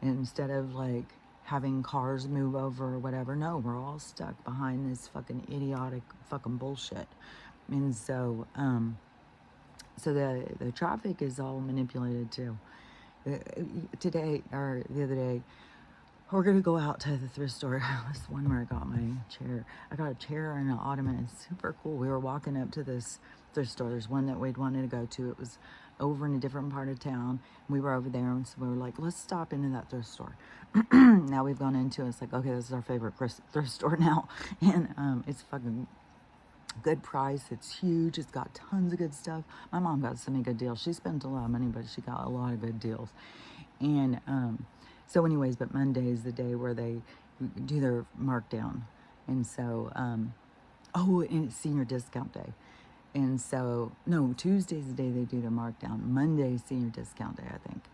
And instead of like having cars move over or whatever, no, we're all stuck behind this fucking idiotic fucking bullshit. And so, so the traffic is all manipulated too. Today, or the other day, we're gonna go out to the thrift store. This one where I got my chair. I got a chair and an ottoman. It's super cool. We were walking up to this thrift store. There's one that we'd wanted to go to. It was over in a different part of town. We were over there, and so we were like, let's stop into that thrift store. Now we've gone into it. It's like, okay, this is our favorite thrift store now. And it's fucking good price. It's huge. It's got tons of good stuff. My mom got so many good deals. She spent a lot of money, but she got a lot of good deals. And so anyways, but Monday is the day where they do their markdown. And so, oh, and it's senior discount day. And so, no, Tuesday's the day they do their markdown. Monday's senior discount day, I think.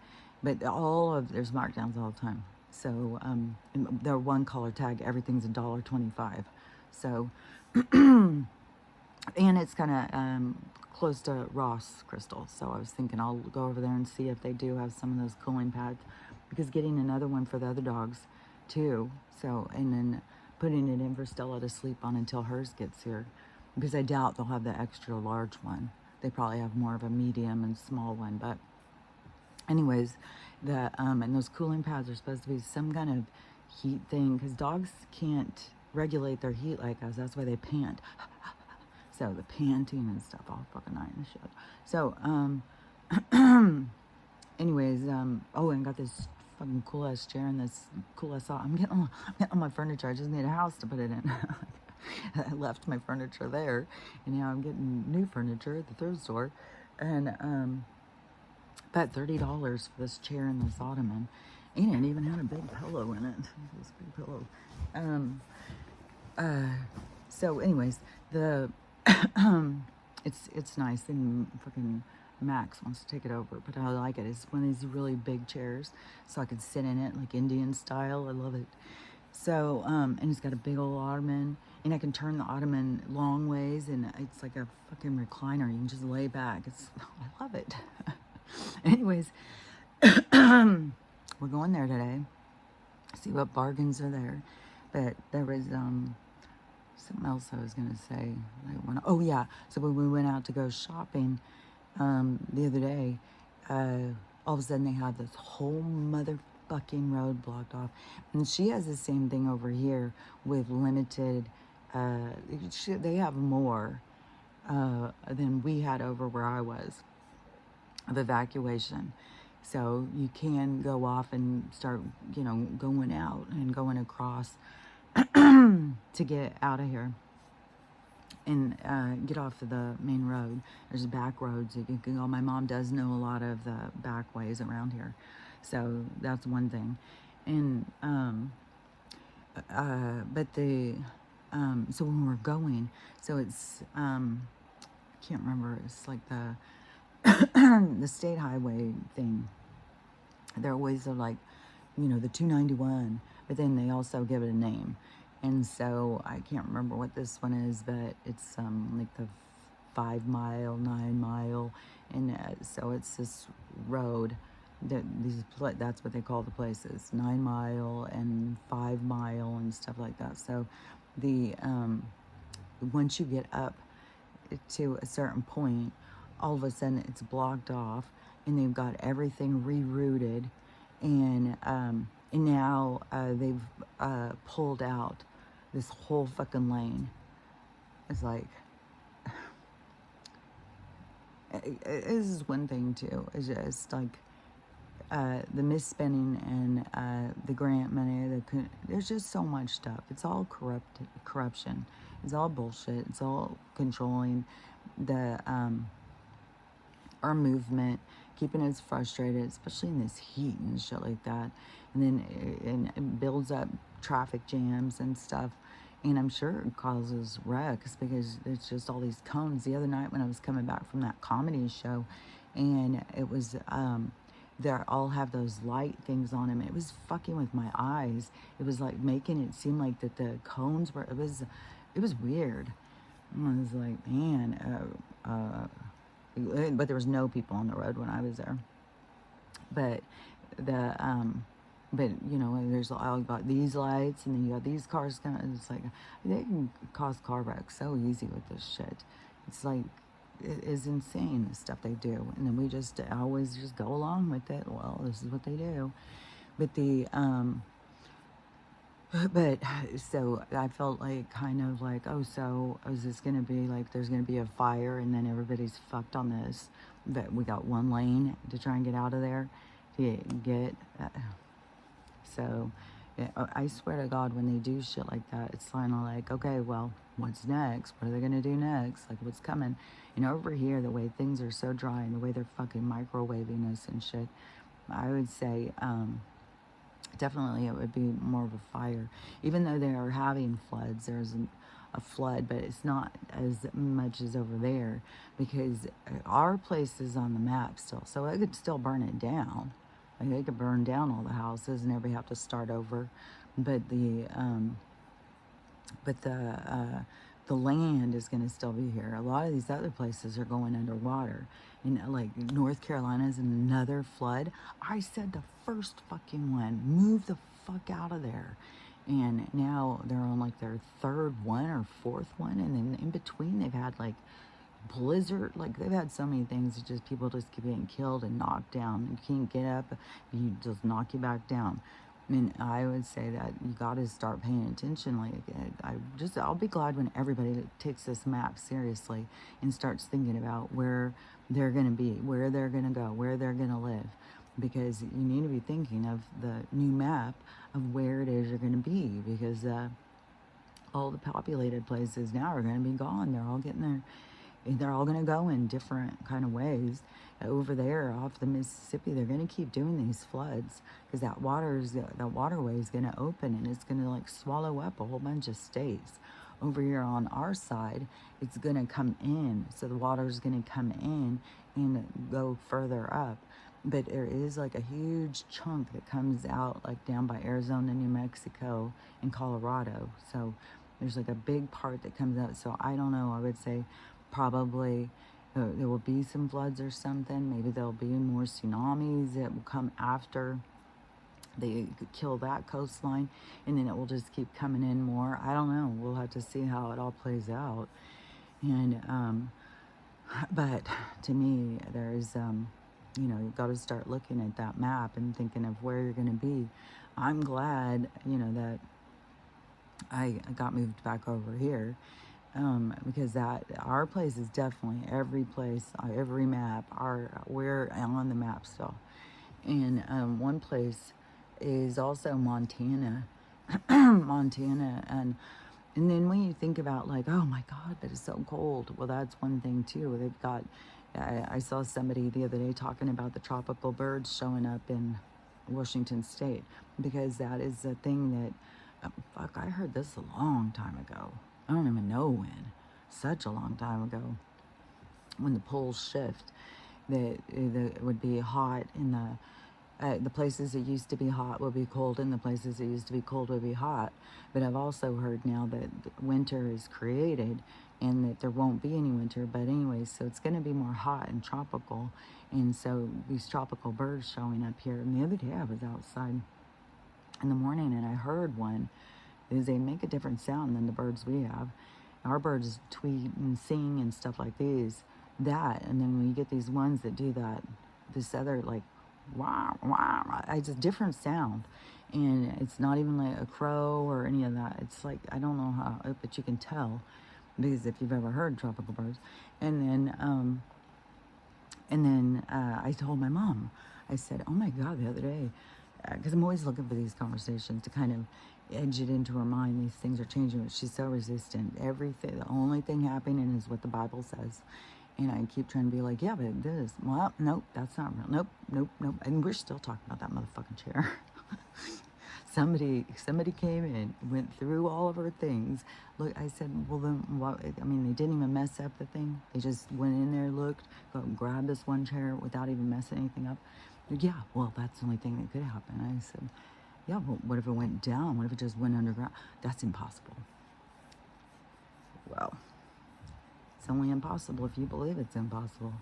But there's markdowns all the time. So, they're one color tag, everything's $1.25. So, and it's kind of close to Ross Crystal. So I was thinking I'll go over there and see if they do have some of those cooling pads, because getting another one for the other dogs too. So, and then putting it in for Stella to sleep on until hers gets here, because I doubt they'll have the extra large one. They probably have more of a medium and small one. But anyways, and those cooling pads are supposed to be some kind of heat thing, because dogs can't regulate their heat like us. That's why they pant. So the panting and stuff all fucking night and shit. So, anyways, oh, and got this fucking cool ass chair and this cool ass I'm getting all my furniture. I just need a house to put it in. I left my furniture there, and now I'm getting new furniture at the thrift store. And about $30 for this chair and this ottoman. And it even had a big pillow in it. This big pillow. So anyways, it's nice, and fucking Max wants to take it over, but I like it. It's one of these really big chairs, so I can sit in it like Indian style. I love it. So, and it's got a big old ottoman, and I can turn the ottoman long ways, and it's like a fucking recliner. You can just lay back. I love it. Anyways, we're going there today. See what bargains are there. But there was something else I was gonna say. Oh yeah. So when we went out to go shopping the other day, all of a sudden they had this whole motherfucking road blocked off, and she has the same thing over here with limited. They have more than we had over where I was of evacuation. So you can go off and start, going out and going across to get out of here and get off of the main road. There's back roads that you can go. My mom does know a lot of the back ways around here. So that's one thing. And, so when we're going, so it's, I can't remember, it's like the, the state highway thing. They're always like, the 291, but then they also give it a name. And so I can't remember what this one is, but it's like the 5 mile, 9 mile. And so it's this road that's what they call the places, 9 mile and 5 mile and stuff like that. So the, once you get up to a certain point, all of a sudden it's blocked off, and they've got everything rerouted, and now they've pulled out this whole fucking lane. It's like, this is one thing too. It's just like the misspending and the grant money. There's just so much stuff. It's all corruption. It's all bullshit. It's all controlling the our movement, keeping us frustrated, especially in this heat and shit like that. And then it builds up traffic jams and stuff. And I'm sure it causes wrecks because it's just all these cones. The other night when I was coming back from that comedy show, and it was, they all have those light things on them. It was fucking with my eyes. It was like making it seem like that the cones were, it was weird. I was like, man, but there was no people on the road when I was there. But but you know, there's all got these lights, and then you got these cars coming. It's like they can cause car wrecks so easy with this shit. It's like it is insane the stuff they do, and then we just always just go along with it. Well, this is what they do, but but so I felt like kind of like, oh, so is this gonna be like there's gonna be a fire and then everybody's fucked on this? That we got one lane to try and get out of there to get. So yeah, I swear to God, when they do shit like that, it's kind of like, okay, well, what's next? What are they gonna do next? Like, what's coming? And over here, the way things are so dry and the way they're fucking microwaving us and shit, I would say definitely it would be more of a fire. Even though they are having floods, there's a flood, but it's not as much as over there because our place is on the map still, so it could still burn it down. Like they could burn down all the houses and everybody have to start over, but the land is going to still be here. A lot of these other places are going underwater. And like North Carolina is in another flood. I said the first fucking one, move the fuck out of there. And now they're on like their third one or fourth one. And then in between they've had like blizzard, like they've had so many things that just people just keep getting killed and knocked down. You can't get up, you just knock you back down. I mean, I would say that you got to start paying attention. Like, I'll be glad when everybody takes this map seriously and starts thinking about where they're going to be, where they're going to go, where they're going to live. Because you need to be thinking of the new map of where it is you're going to be. Because all the populated places now are going to be gone. They're all getting there. They're all going to go in different kind of ways. Over there off the Mississippi, they're going to keep doing these floods because that waterway is going to open and it's going to like swallow up a whole bunch of states. Over here on our side, it's going to come in. So the water is going to come in and go further up. But there is like a huge chunk that comes out like down by Arizona, New Mexico, and Colorado. So there's like a big part that comes out. So I don't know, I would say probably there will be some floods or something. Maybe there'll be more tsunamis that will come after they kill that coastline, and then it will just keep coming in more. I don't know. We'll have to see how it all plays out. And but to me, there's you know, you've got to start looking at that map and thinking of where you're going to be. I'm glad, you know, that I got moved back over here. Because that our place is definitely every place, every map, we're on the map still. And one place is also Montana, Montana, and then when you think about like, oh my God, but it's so cold. Well, that's one thing too. They've got. I saw somebody the other day talking about the tropical birds showing up in Washington State because that is a thing that. Fuck, I heard this a long time ago. I don't even know when. Such a long time ago. When the poles shift, that it would be hot in the places that used to be hot will be cold, and the places that used to be cold will be hot. But I've also heard now that winter is created and that there won't be any winter. But anyway, so it's going to be more hot and tropical. And so these tropical birds showing up here. And the other day I was outside in the morning and I heard one. Is they make a different sound than the birds we have. Our birds tweet and sing and stuff like these, and then when you get these ones that do that, this other like, wah, wah, it's a different sound. And it's not even like a crow or any of that. It's like, I don't know how, but you can tell because if you've ever heard tropical birds. And then I told my mom, I said, oh my God, the other day, because I'm always looking for these conversations to kind of edge it into her mind. These things are changing. She's so resistant. Everything, the only thing happening is what the Bible says. And I keep trying to be like, yeah, but this, well, nope, that's not real. Nope, nope, nope. And we're still talking about that motherfucking chair. Somebody came in, went through all of her things. Look, I said, well then, what? I mean, they didn't even mess up the thing. They just went in there, looked, grabbed this one chair without even messing anything up. Yeah, well, that's the only thing that could happen. I said, yeah, but what if it went down? What if it just went underground? That's impossible. Well, it's only impossible if you believe it's impossible.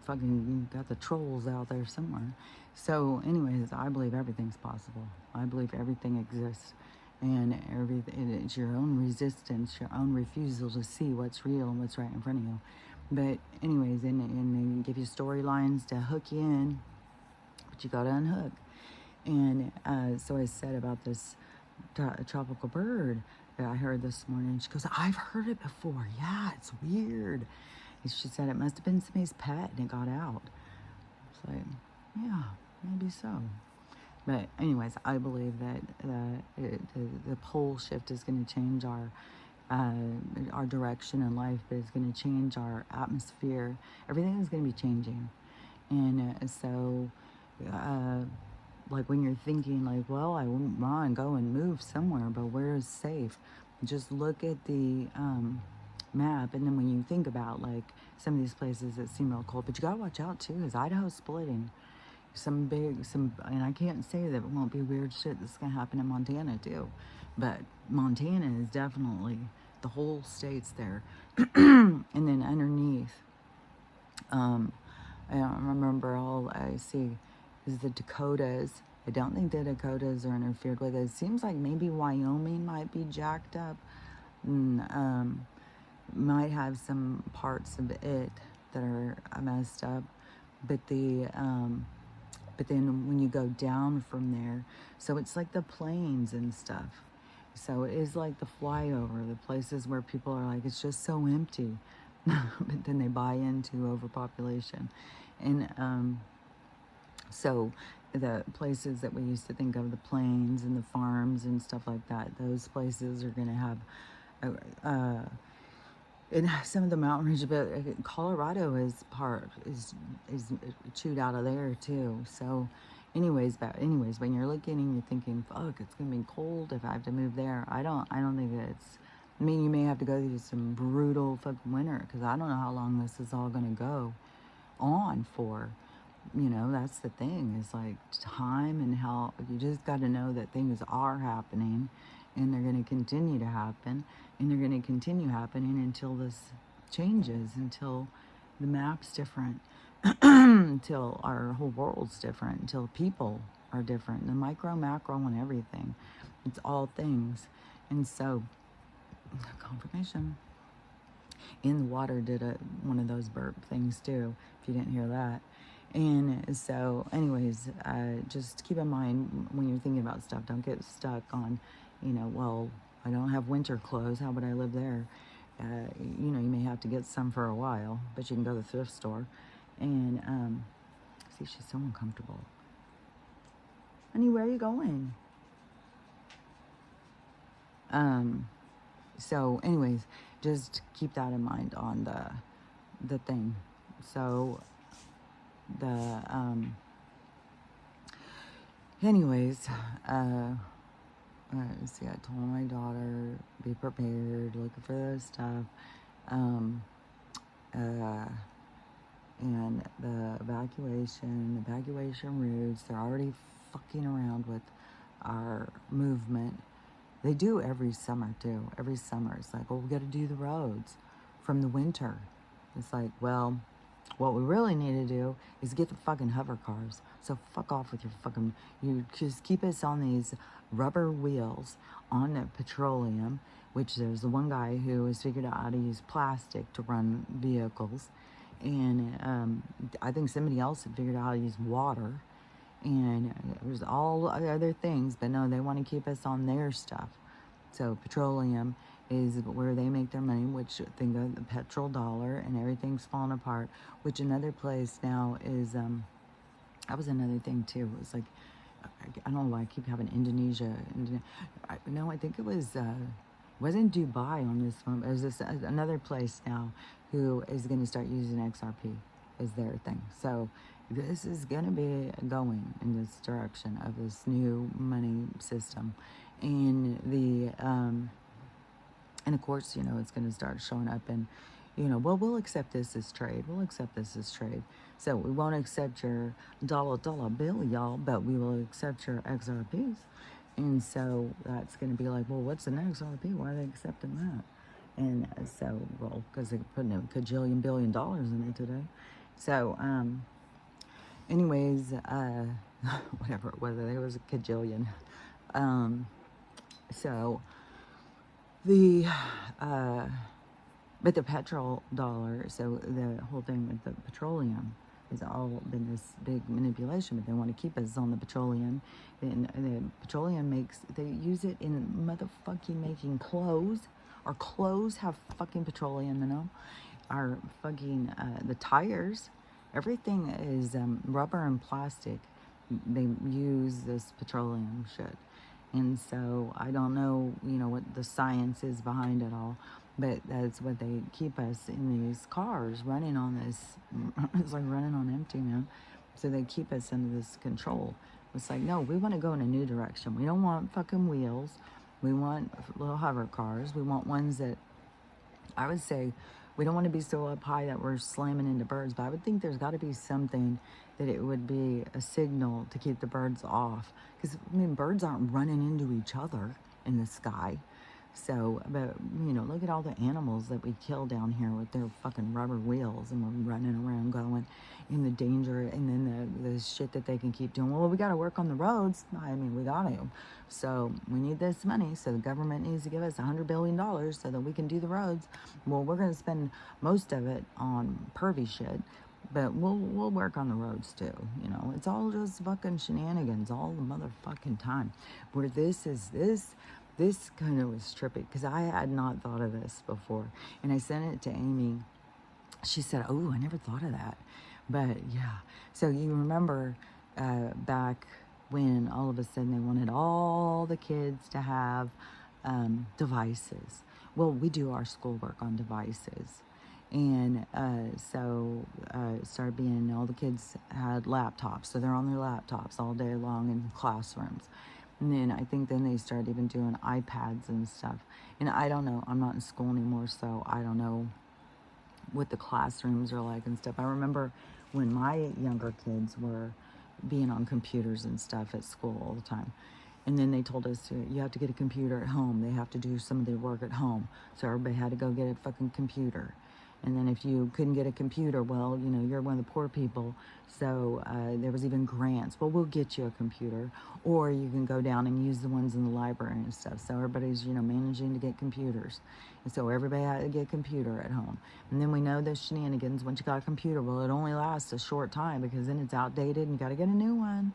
Fucking got the trolls out there somewhere. So, anyways, I believe everything's possible. I believe everything exists, and everything. It's your own resistance, your own refusal to see what's real and what's right in front of you. But, anyways, and they give you storylines to hook you in, but you gotta unhook. And so I said about this tropical bird that I heard this morning. She goes, I've heard it before. Yeah, it's weird. And she said it must have been somebody's pet and it got out. It's like, yeah, maybe so. But anyways, I believe that the pole shift is going to change our direction in life, but it's going to change our atmosphere. Everything is going to be changing. And like when you're thinking like, well, I wouldn't mind go and move somewhere, but where is safe? Just look at the map, and then when you think about like some of these places that seem real cold, but you gotta watch out too, because Idaho's splitting. And I can't say that it won't be weird shit that's gonna happen in Montana too, but Montana is definitely, the whole state's there. And then underneath, I don't remember, all I see is the Dakotas. I don't think the Dakotas are interfered with. It seems like maybe Wyoming might be jacked up. And, might have some parts of it that are messed up. But then when you go down from there, so it's like the plains and stuff. So it is like the flyover, the places where people are like, it's just so empty. But then they buy into overpopulation. And so the places that we used to think of, the plains and the farms and stuff like that, those places are going to have, and some of the mountain range, but Colorado is chewed out of there too. So anyways, when you're looking and you're thinking, fuck, it's going to be cold if I have to move there. I don't think that it's, I mean, you may have to go through some brutal fucking winter, because I don't know how long this is all going to go on for. You know, that's the thing, is like time, and how you just got to know that things are happening, and they're going to continue to happen, and they're going to continue happening until this changes, until the map's different, until our whole world's different, until people are different, the micro, macro, and everything. It's all things. And so, confirmation. In the water did one of those burp things too, if you didn't hear that. And so, anyways, just keep in mind when you're thinking about stuff, don't get stuck on, well, I don't have winter clothes, how would I live there? You may have to get some for a while, but you can go to the thrift store. And, see, she's so uncomfortable. Honey, where are you going? So, anyways, just keep that in mind on the thing. So, anyways, see, I told my daughter, be prepared, looking for those stuff, and the evacuation routes, they're already fucking around with our movement. They do every summer too. Every summer it's like, well, we got to do the roads from the winter. It's like, well, what we really need to do is get the fucking hover cars. So fuck off with your fucking, you just keep us on these rubber wheels on the petroleum, which there's the one guy who has figured out how to use plastic to run vehicles. And I think somebody else had figured out how to use water. And there's all other things, but no, they want to keep us on their stuff. So petroleum is where they make their money, which think of the petrol dollar, and everything's falling apart. Which another place now is, that was another thing too. It was like, I don't know why I keep having Indonesia. No, I think it was wasn't Dubai on this one. It was this another place now who is going to start using XRP as their thing. So this is going to be going in this direction of this new money system, and and of course, you know, it's going to start showing up in, you know, well, we'll accept this as trade. We'll accept this as trade. So we won't accept your dollar bill, y'all, but we will accept your XRPs. And so that's going to be like, well, what's an XRP? Why are they accepting that? And so, well, because they're putting a cajillion billion dollars in it today. So, anyways, whatever it was, it was a cajillion. So the but the petrol dollar, so the whole thing with the petroleum has all been this big manipulation, but they want to keep us on the petroleum. And the petroleum they use it in motherfucking making clothes. Our clothes have fucking petroleum in them. Our fucking, the tires, everything is rubber and plastic. They use this petroleum shit. And so I don't know, you know, what the science is behind it all, but that's what they keep us in these cars running on this. It's like running on empty, man. So they keep us under this control. It's like, no, we want to go in a new direction. We don't want fucking wheels. We want little hover cars. We want ones that, I would say, we don't want to be so up high that we're slamming into birds, but I would think there's got to be something that it would be a signal to keep the birds off. Because, I mean, birds aren't running into each other in the sky. So, but, you know, look at all the animals that we kill down here with their fucking rubber wheels, and we're running around going in the danger, and then the shit that they can keep doing. Well, we got to work on the roads. I mean, we got to. So we need this money. So the government needs to give us $100 billion so that we can do the roads. Well, we're going to spend most of it on pervy shit, but we'll work on the roads too. You know, it's all just fucking shenanigans all the motherfucking time. Where this kind of was trippy, because I had not thought of this before. And I sent it to Amy. She said, oh, I never thought of that. But yeah, so you remember back when all of a sudden they wanted all the kids to have devices. Well, we do our schoolwork on devices. And so it started being all the kids had laptops. So they're on their laptops all day long in classrooms. And then I think then they started even doing iPads and stuff. And I don't know. I'm not in school anymore, so I don't know what the classrooms are like and stuff. I remember when my younger kids were being on computers and stuff at school all the time. And then they told us, you have to get a computer at home. They have to do some of their work at home. So everybody had to go get a fucking computer. And then if you couldn't get a computer, well, you know, you're one of the poor people. So there was even grants. Well, we'll get you a computer. Or you can go down and use the ones in the library and stuff. So everybody's, you know, managing to get computers. And so everybody had to get a computer at home. And then we know the shenanigans. Once you got a computer, well, it only lasts a short time because then it's outdated and you got to get a new one.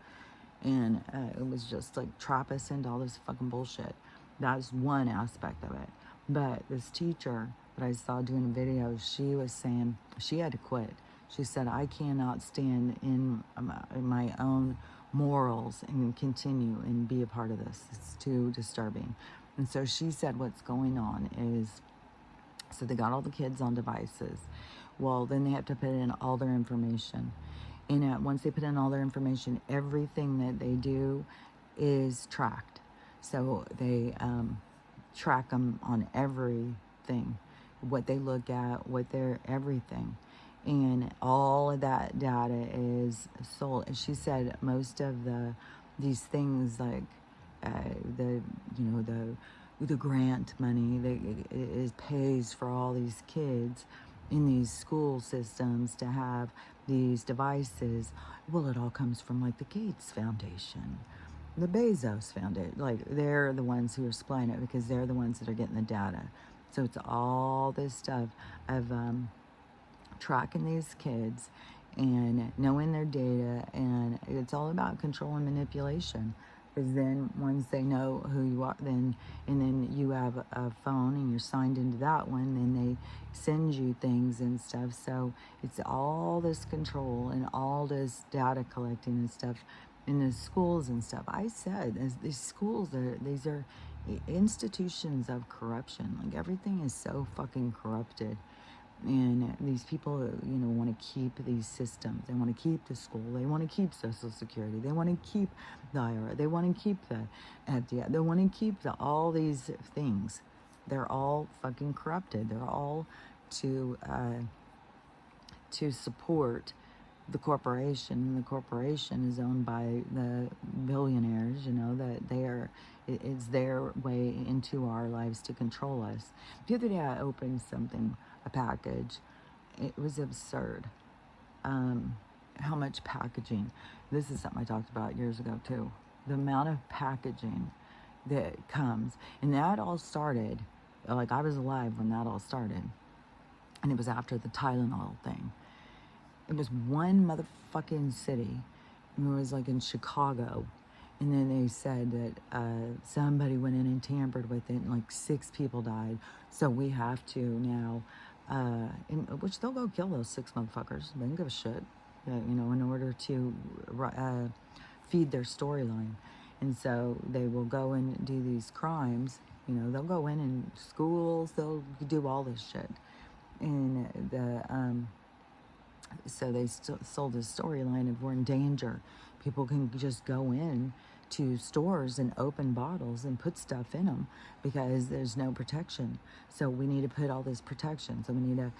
And it was just like trap us into all this fucking bullshit. That's one aspect of it. But this teacher that I saw doing a video, she was saying she had to quit. She said, I cannot stand in my own morals and continue and be a part of this. It's too disturbing. And so she said what's going on is, so they got all the kids on devices. Well, then they have to put in all their information. And once they put in all their information, everything that they do is tracked. So they track them on everything, what they look at, what they're everything. And all of that data is sold. And she said most of these things like the grant money that it pays for all these kids in these school systems to have these devices. Well, it all comes from like the Gates Foundation, the Bezos Foundation. Like they're the ones who are supplying it because they're the ones that are getting the data. So it's all this stuff of tracking these kids and knowing their data, and it's all about control and manipulation. Because then once they know who you are, then you have a phone and you're signed into that one, then they send you things and stuff. So it's all this control and all this data collecting and stuff in the schools and stuff. I said these schools these are institutions of corruption. Like everything is so fucking corrupted. And these people, you know, want to keep these systems. They want to keep the school. They want to keep Social Security. They want to keep the IRA. They want to keep the FDI. They want to keep all these things. They're all fucking corrupted. They're all to support the corporation. The corporation is owned by the billionaires, you know, that it's their way into our lives to control us. The other day I opened a package. It was absurd. How much packaging. This is something I talked about years ago too. The amount of packaging that comes. And that all started, like I was alive when that all started. And it was after the Tylenol thing. It was one motherfucking city. It was like in Chicago. And then they said that somebody went in and tampered with it, and like 6 people died. So we have to now, which they'll go kill those 6 motherfuckers. They don't give a shit, you know, in order to feed their storyline. And so they will go and do these crimes. You know, they'll go in schools. They'll do all this shit. And so they sold this storyline of we're in danger. People can just go in to stores and open bottles and put stuff in them because there's no protection. So we need to put all this protection. So we need to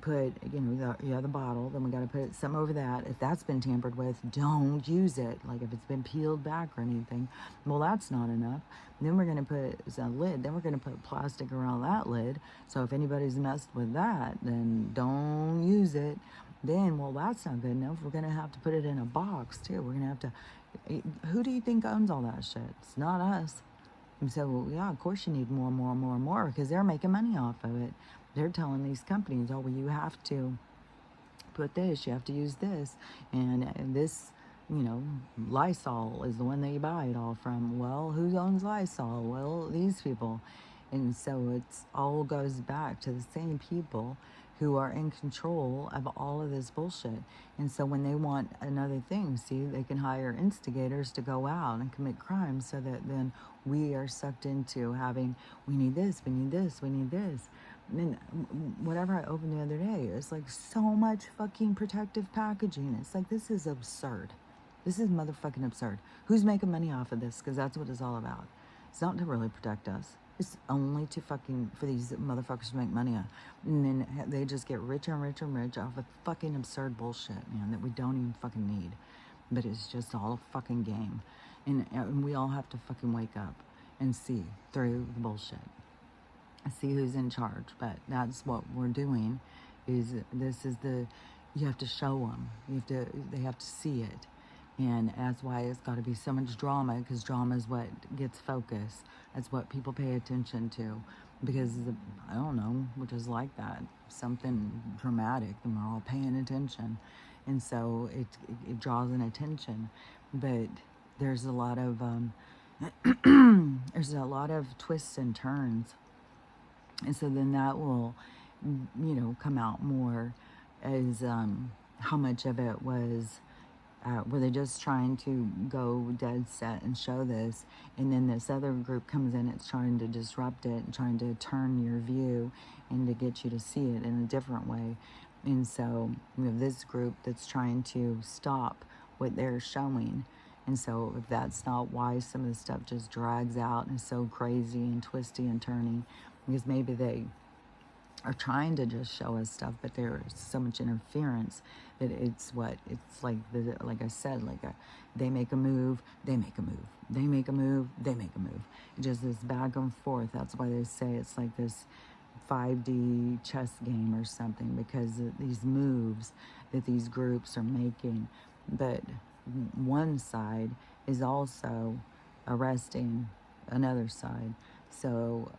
put, you know, the bottle, then we got to put some over that. If that's been tampered with, don't use it. Like if it's been peeled back or anything, well, that's not enough. Then we're going to put a lid. Then we're going to put plastic around that lid. So if anybody's messed with that, then don't use it. Then, well, that's not good enough. We're going to have to put it in a box, too. We're going to have to... Who do you think owns all that shit? It's not us. And so, well, yeah, of course you need more, because they're making money off of it. They're telling these companies, oh, well, you have to put this, you have to use this. And this, you know, Lysol is the one that you buy it all from. Well, who owns Lysol? Well, these people. And so it's all goes back to the same people who are in control of all of this bullshit. And so when they want another thing, see, they can hire instigators to go out and commit crimes so that then we are sucked into having, we need this, we need this, we need this. And then whatever I opened the other day, it's like so much fucking protective packaging. It's like, this is absurd. This is motherfucking absurd. Who's making money off of this? Because that's what it's all about. It's not to really protect us. It's only to fucking, for these motherfuckers to make money on. And then they just get richer and richer and richer off of fucking absurd bullshit, man, that we don't even fucking need. But it's just all a fucking game. And we all have to fucking wake up and see through the bullshit. See who's in charge. But that's what we're doing, is this is the, you have to show them. They have to see it. And that's why it's got to be so much drama, because drama is what gets focus. That's what people pay attention to, because I don't know, we're just like that. Something dramatic, and we're all paying attention, and so it draws an attention. But there's a lot of there's a lot of twists and turns, and so then that will, you know, come out more as how much of it was. Were they just trying to go dead set and show this, and then this other group comes in, it's trying to disrupt it and trying to turn your view and to get you to see it in a different way. And so we have this group that's trying to stop what they're showing. And so if that's not why some of the stuff just drags out and is so crazy and twisty and turny, because maybe they are trying to just show us stuff, but there's so much interference that it's like like I said, they make a move, they make a move, they make a move, they make a move. Just this back and forth. That's why they say it's like this 5D chess game or something, because of these moves that these groups are making. But one side is also arresting another side. So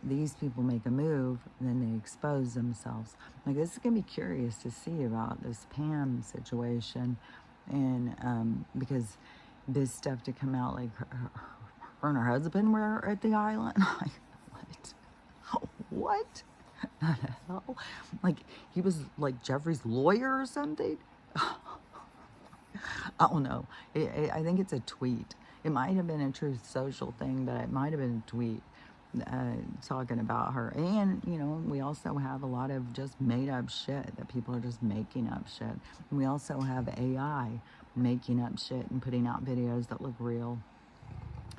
these people make a move, and then they expose themselves. Like, this is going to be curious to see about this Pam situation. And because this stuff to come out, like her and her husband were at the island. Like, what? What the hell? Like, he was like Jeffrey's lawyer or something? I don't know. I think it's a tweet. It might have been a Truth Social thing, but it might have been a tweet. talking about her. And, you know, we also have a lot of just made up shit that people are just making up shit. And we also have AI making up shit and putting out videos that look real.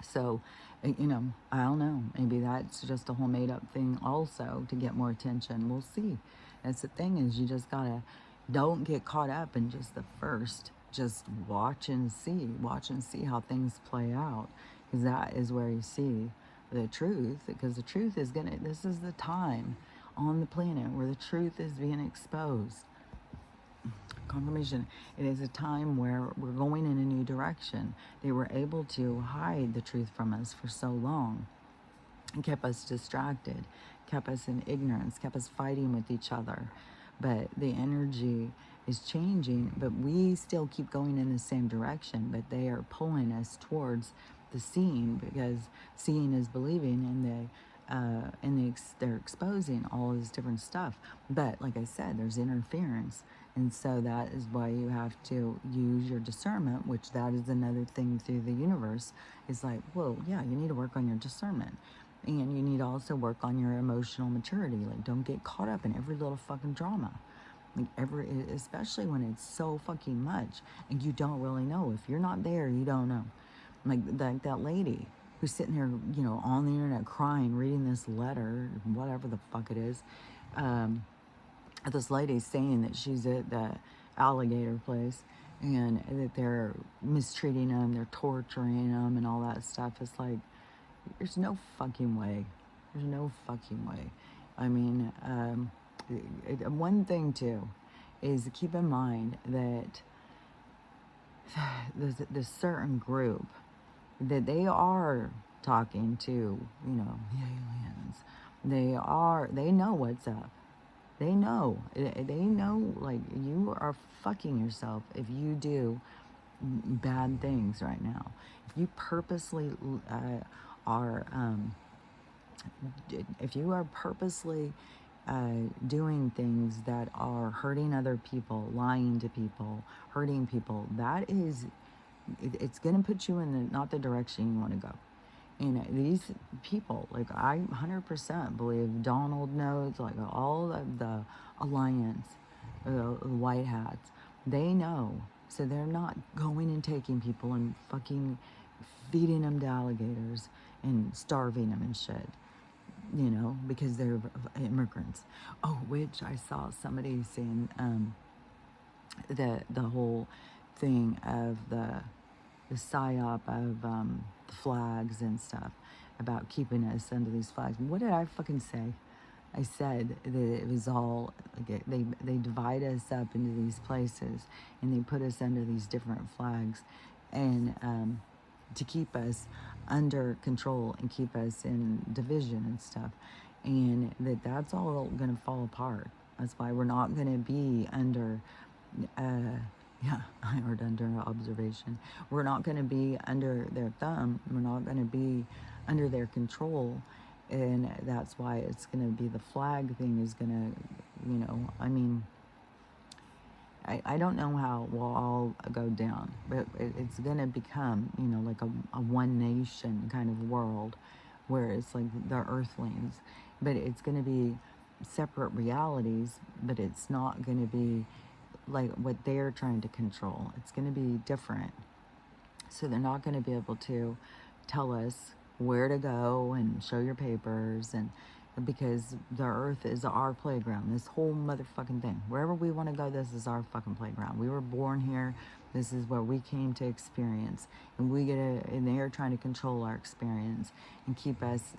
So, you know, I don't know. Maybe that's just a whole made up thing also to get more attention. We'll see. That's the thing, is you just gotta, don't get caught up in just the first. Just watch and see how things play out. Because that is where you see the truth. Because the truth is this is the time on the planet where the truth is being exposed. Confirmation. It is a time where we're going in a new direction. They were able to hide the truth from us for so long and kept us distracted, kept us in ignorance, kept us fighting with each other. But the energy is changing, but we still keep going in the same direction, but they are pulling us towards the seeing, because seeing is believing, and they're exposing all of this different stuff. But like I said, there's interference. And so that is why you have to use your discernment, which that is another thing through the universe. Is like, well, yeah, you need to work on your discernment. And you need to also work on your emotional maturity. Like, don't get caught up in every little fucking drama. Like, especially when it's so fucking much and you don't really know. If you're not there, you don't know. Like that lady who's sitting there, you know, on the internet crying, reading this letter, whatever the fuck it is. This lady's saying that she's at the alligator place and that they're mistreating them, they're torturing them and all that stuff. It's like, there's no fucking way. There's no fucking way. I mean, one thing too is keep in mind that there's this certain group that they are talking to, you know, the aliens. They know what's up. They know, like, you are fucking yourself if you do bad things right now. If you purposely if you are purposely doing things that are hurting other people, lying to people, hurting people, that is, it's going to put you in not the direction you want to go. And these people, like, I 100% believe Donald knows, like, all of the alliance, the white hats, they know. So they're not going and taking people and fucking feeding them to alligators and starving them and shit, you know, because they're immigrants. Oh, which I saw somebody saying the whole thing of the psyop of the flags and stuff, about keeping us under these flags. What did I fucking say? I said that it was all, like, they divide us up into these places and they put us under these different flags, and to keep us under control and keep us in division and stuff, and that's all going to fall apart. That's why we're not going to be under yeah, I heard under observation. We're not going to be under their thumb. We're not going to be under their control. And that's why it's going to be, the flag thing is going to, you know, I mean, I don't know how it will all go down, but it's going to become, you know, like a one nation kind of world where it's like the earthlings. But it's going to be separate realities, but it's not going to be like what they're trying to control. It's going to be different. So they're not going to be able to tell us where to go and show your papers, and because the earth is our playground, this whole motherfucking thing. Wherever we want to go, this is our fucking playground. We were born here. This is where we came to experience, and and they're trying to control our experience and keep us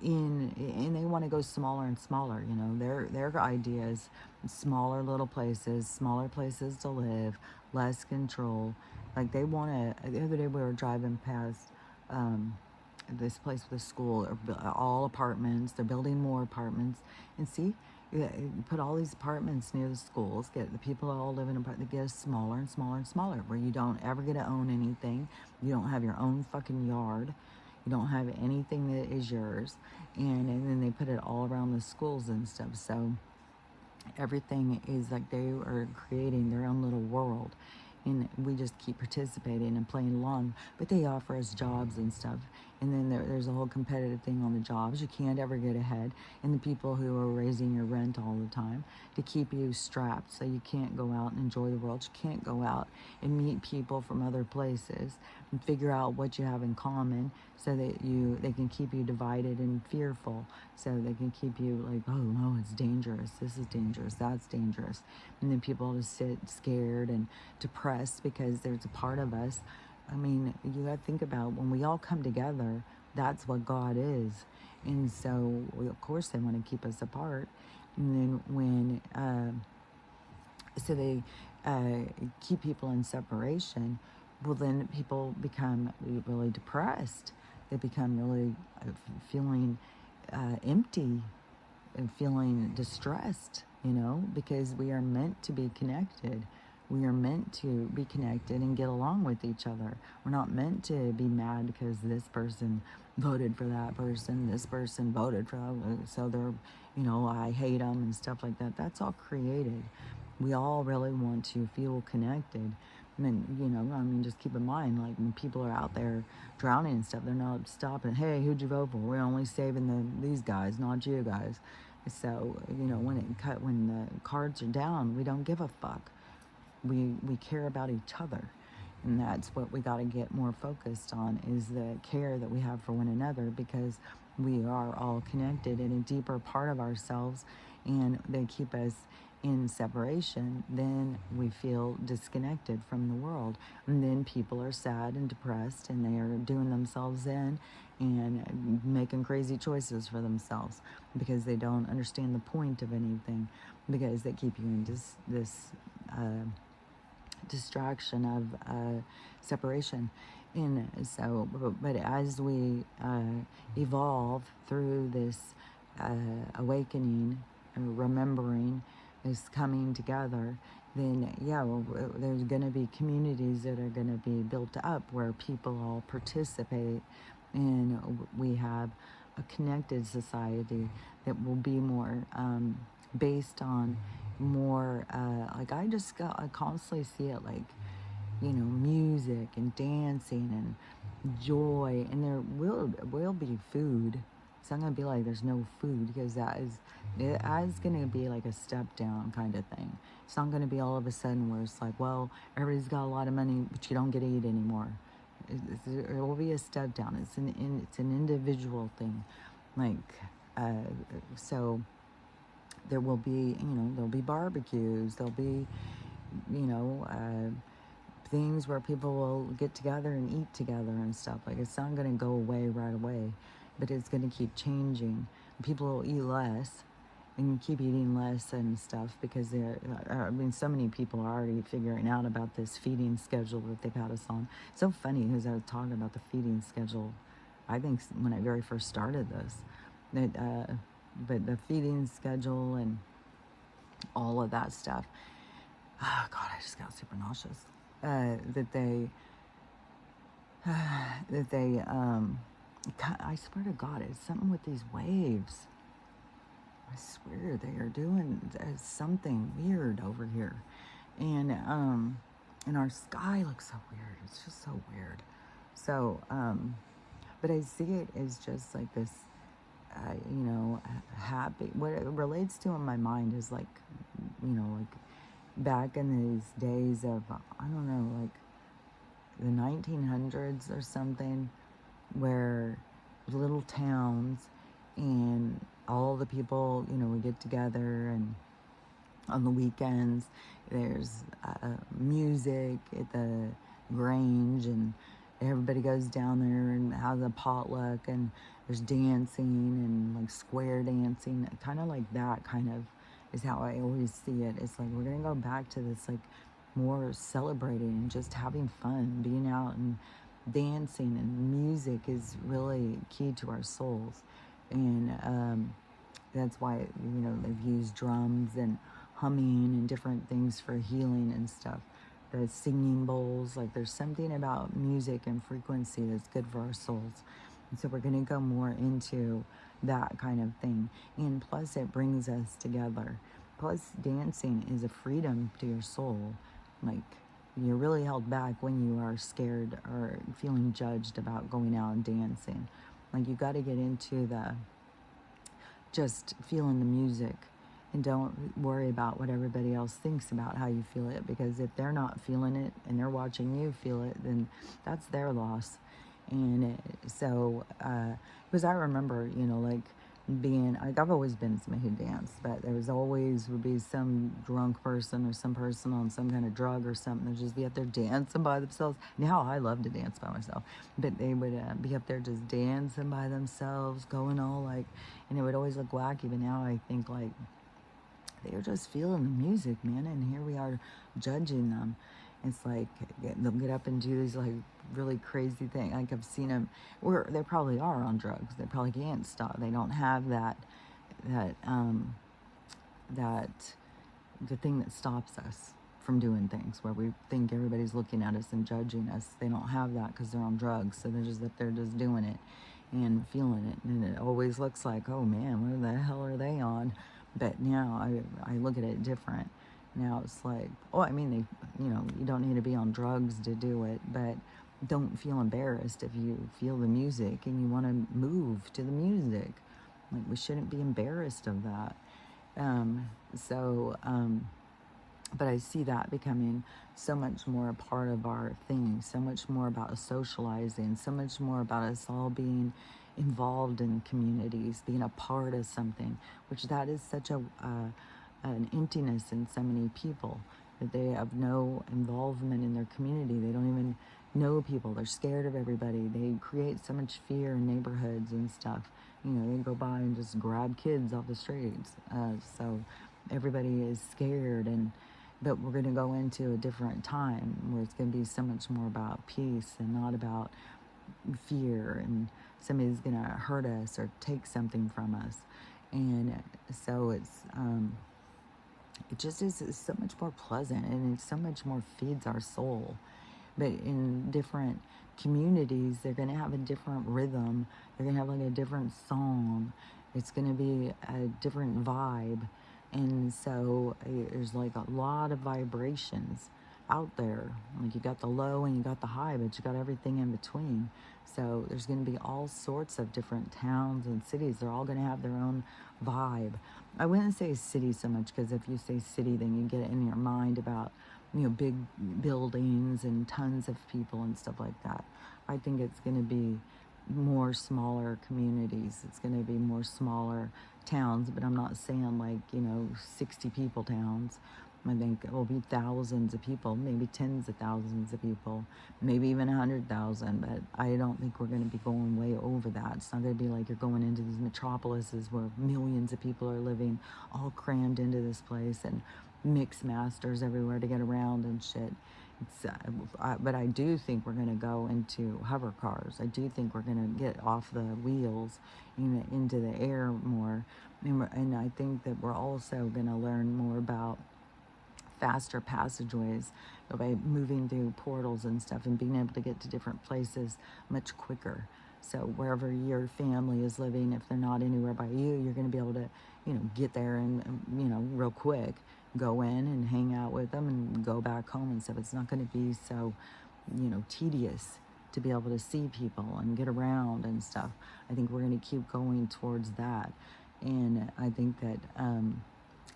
and they want to go smaller and smaller. You know, their ideas, smaller little places, smaller places to live, less control. Like, they want to. The other day we were driving past this place with a school, all apartments. They're building more apartments, and see, you put all these apartments near the schools, get the people all live in apartments, get smaller and smaller and smaller, where you don't ever get to own anything. You don't have your own fucking yard. You don't have anything that is yours. And then they put it all around the schools and stuff. So everything is like they are creating their own little world. And we just keep participating and playing along. But they offer us jobs and stuff. And then there's a whole competitive thing on the jobs. You can't ever get ahead. And the people who are raising your rent all the time to keep you strapped so you can't go out and enjoy the world. You can't go out and meet people from other places and figure out what you have in common so that they can keep you divided and fearful. So they can keep you like, oh no, it's dangerous. This is dangerous. That's dangerous. And then people just sit scared and depressed because there's a part of us. I mean, you got to think about when we all come together, that's what God is. And so, of course, they want to keep us apart. And then so they keep people in separation, well, then people become really depressed. They become really feeling empty and feeling distressed, because we are meant to be connected. We are meant to be connected and get along with each other. We're not meant to be mad because this person voted for that person, this person voted for that, so they're, I hate them and stuff like that. That's all created. We all really want to feel connected. And just keep in mind, like when people are out there drowning and stuff, they're not stopping. Hey, who'd you vote for? We're only saving these guys, not you guys. So, when the cards are down, we don't give a fuck. We care about each other. And that's what we got to get more focused on, is the care that we have for one another, because we are all connected in a deeper part of ourselves, and they keep us in separation. Then we feel disconnected from the world, and then people are sad and depressed, and they are doing themselves in and making crazy choices for themselves because they don't understand the point of anything, because they keep you in this distraction of separation. And so, but as we evolve through this awakening, remembering, this coming together, then there's going to be communities that are going to be built up where people all participate, and we have a connected society that will be more based on more I constantly see it like, music and dancing and joy, and there will be food. It's not going to be like there's no food, because that is going to be like a step down kind of thing. It's not going to be all of a sudden where it's like, well, everybody's got a lot of money, but you don't get to eat anymore. It will be a step down. It's an individual thing, so there will be, there'll be barbecues, there'll be, things where people will get together and eat together and stuff. Like, it's not going to go away right away, but it's going to keep changing. People will eat less and keep eating less and stuff, because so many people are already figuring out about this feeding schedule that they've had us on. It's so funny, because I was talking about the feeding schedule, I think, when I very first started this, but the feeding schedule and all of that stuff, oh God, I just got super nauseous. That they, I swear to God, it's something with these waves. I swear they are doing something weird over here. And our sky looks so weird. It's just so weird. So, but I see it as just like this, happy. What it relates to in my mind is like, like back in these days of, I don't know, like the 1900s or something, where little towns and all the people, we get together, and on the weekends there's music at the Grange, and everybody goes down there and has a potluck, and there's dancing and like square dancing, kind of like that kind of is how I always see it. It's like we're gonna go back to this, like, more celebrating and just having fun, being out and dancing, and music is really key to our souls. And that's why, they've used drums and humming and different things for healing and stuff. The singing bowls, like, there's something about music and frequency that's good for our souls. And so we're going to go more into that kind of thing. And plus, it brings us together. Plus, dancing is a freedom to your soul. Like, You're really held back when you are scared or feeling judged about going out and dancing. Like, you got to get into the just feeling the music, and don't worry about what everybody else thinks about how you feel it, because if they're not feeling it and they're watching you feel it, then that's their loss. And so, because I remember, like being, like, I've always been somebody who danced, but there was always would be some drunk person or some person on some kind of drug or something that just be up there dancing by themselves. Now I love to dance by myself, but they would be up there just dancing by themselves, going all like, and it would always look wacky. But now I think, like, they're just feeling the music, man, and here we are judging them. It's like they'll get up and do these like really crazy things. Like, I've seen them where they probably are on drugs. They probably can't stop. They don't have that that the thing that stops us from doing things where we think everybody's looking at us and judging us. They don't have that because they're on drugs. So they're just up there just doing it and feeling it. And it always looks like, oh man, what the hell are they on? But now I look at it different. Now it's like, oh, I mean, you don't need to be on drugs to do it, but don't feel embarrassed if you feel the music and you want to move to the music. Like, we shouldn't be embarrassed of that. But I see that becoming so much more a part of our thing, so much more about socializing, so much more about us all being involved in communities, being a part of something, which that is such an emptiness in so many people, that they have no involvement in their community. They don't even know people. They're scared of everybody. They create so much fear in neighborhoods and stuff. They go by and just grab kids off the streets. So everybody is scared, but we're going to go into a different time where it's going to be so much more about peace and not about fear, and somebody's going to hurt us or take something from us. And so it just is so much more pleasant, and it so much more feeds our soul. But in different communities, they're going to have a different rhythm. They're going to have like a different song. It's going to be a different vibe. And so there's like a lot of vibrations out there. Like, you got the low and you got the high, but you got everything in between. So there's going to be all sorts of different towns and cities. They're all going to have their own vibe. I wouldn't say city so much, because if you say city, then you get it in your mind about, big buildings and tons of people and stuff like that. I think it's going to be more smaller communities. It's going to be more smaller towns, but I'm not saying like, 60 people towns. I think it will be thousands of people, maybe tens of thousands of people, maybe even 100,000, but I don't think we're going to be going way over that. It's not going to be like you're going into these metropolises where millions of people are living all crammed into this place and mix masters everywhere to get around and shit. But I do think we're going to go into hover cars. I do think we're going to get off the wheels into the air more. And I think that we're also going to learn more about faster passageways by moving through portals and stuff and being able to get to different places much quicker. So wherever your family is living, if they're not anywhere by you, you're going to be able to, get there and, real quick, go in and hang out with them and go back home and stuff. It's not going to be so, tedious to be able to see people and get around and stuff. I think we're going to keep going towards that. And I think that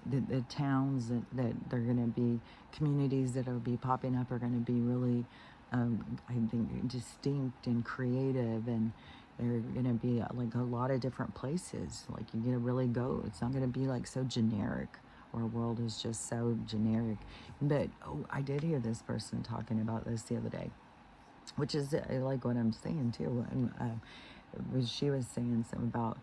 the towns that they're going to be, communities that will be popping up are going to be really, I think, distinct and creative, and they're going to be like a lot of different places. Like, you're going to really go. It's not going to be like so generic. Our world is just so generic. But I did hear this person talking about this the other day, which is, I like what I'm saying too. And she was saying something about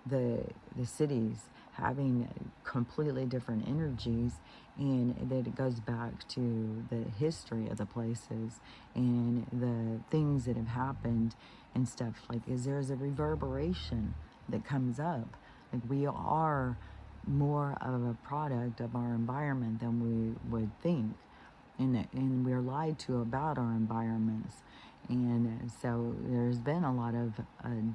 the cities having completely different energies, and that it goes back to the history of the places and the things that have happened and stuff. Like, there's a reverberation that comes up. Like, we are more of a product of our environment than we would think, and we're lied to about our environments. And so there's been a lot of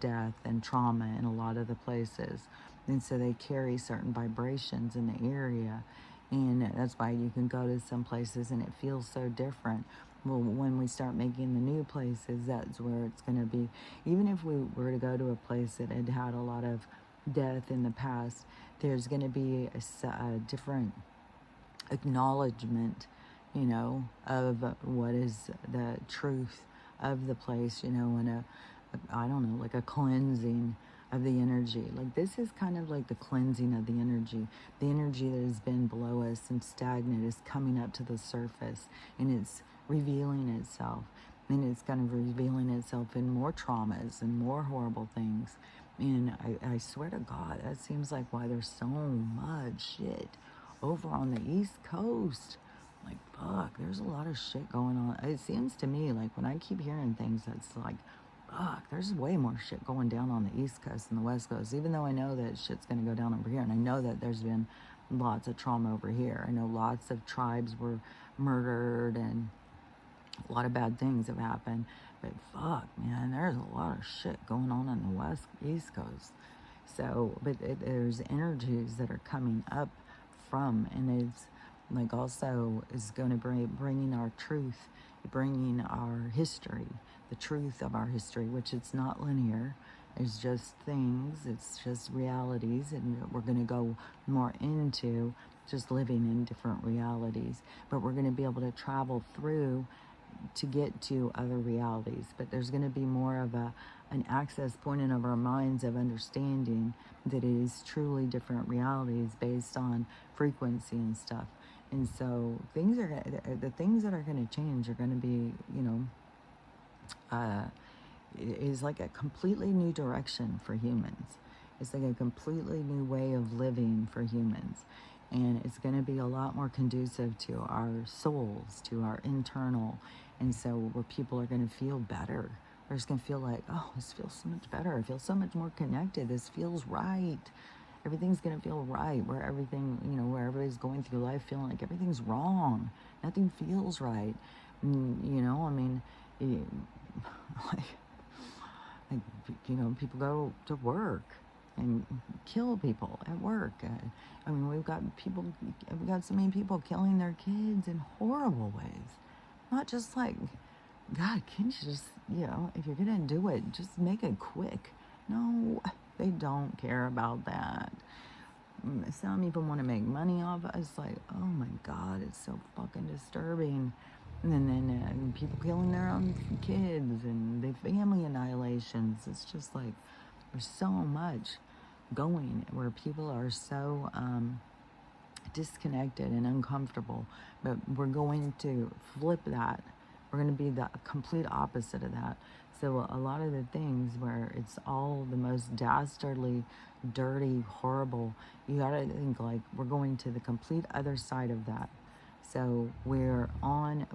death and trauma in a lot of the places. And so they carry certain vibrations in the area. And that's why you can go to some places and it feels so different. Well, when we start making the new places, that's where it's going to be. Even if we were to go to a place that had had a lot of death in the past, there's going to be a different acknowledgement, of what is the truth of the place, and I don't know, like a cleansing of the energy. Like this is kind of like the cleansing of the energy. The energy that has been below us and stagnant is coming up to the surface, and it's revealing itself. And it's kind of revealing itself in more traumas and more horrible things. And I swear to God, that seems like why there's so much shit over on the East Coast. Like, fuck, there's a lot of shit going on. It seems to me like when I keep hearing things, that's like, fuck, there's way more shit going down on the East Coast than the West Coast, even though I know that shit's going to go down over here. And I know that there's been lots of trauma over here. I know lots of tribes were murdered and a lot of bad things have happened. But fuck, man, there's a lot of shit going on the East Coast. So, but there's energies that are coming up from, and it's like also is going to bringing our truth, bringing our history, the truth of our history, which it's not linear. It's just things, it's just realities, and we're going to go more into just living in different realities. But we're going to be able to travel through to get to other realities. But there's going to be more of an access point in of our minds of understanding that it is truly different realities based on frequency and stuff. And so the things that are going to change are going to be, is like a completely new direction for humans. It's like a completely new way of living for humans. And it's going to be a lot more conducive to our souls, to our internal. And so where people are going to feel better. They're just going to feel like, oh, this feels so much better. I feel so much more connected. This feels right. Everything's going to feel right. Where everything, where everybody's going through life feeling like everything's wrong. Nothing feels right. I mean, people go to work and kill people at work. I mean, we've got so many people killing their kids in horrible ways. Not just like, God, can't you just, if you're going to do it, just make it quick. No, they don't care about that. Some people want to make money off of it. It's like, oh my God, it's so fucking disturbing. And then people killing their own kids and the family annihilations. It's just like, there's so much going where people are so disconnected and uncomfortable. But we're going to flip that. We're going to be the complete opposite of that. So a lot of the things where it's all the most dastardly, dirty, horrible, you got to think like we're going to the complete other side of that. So we're on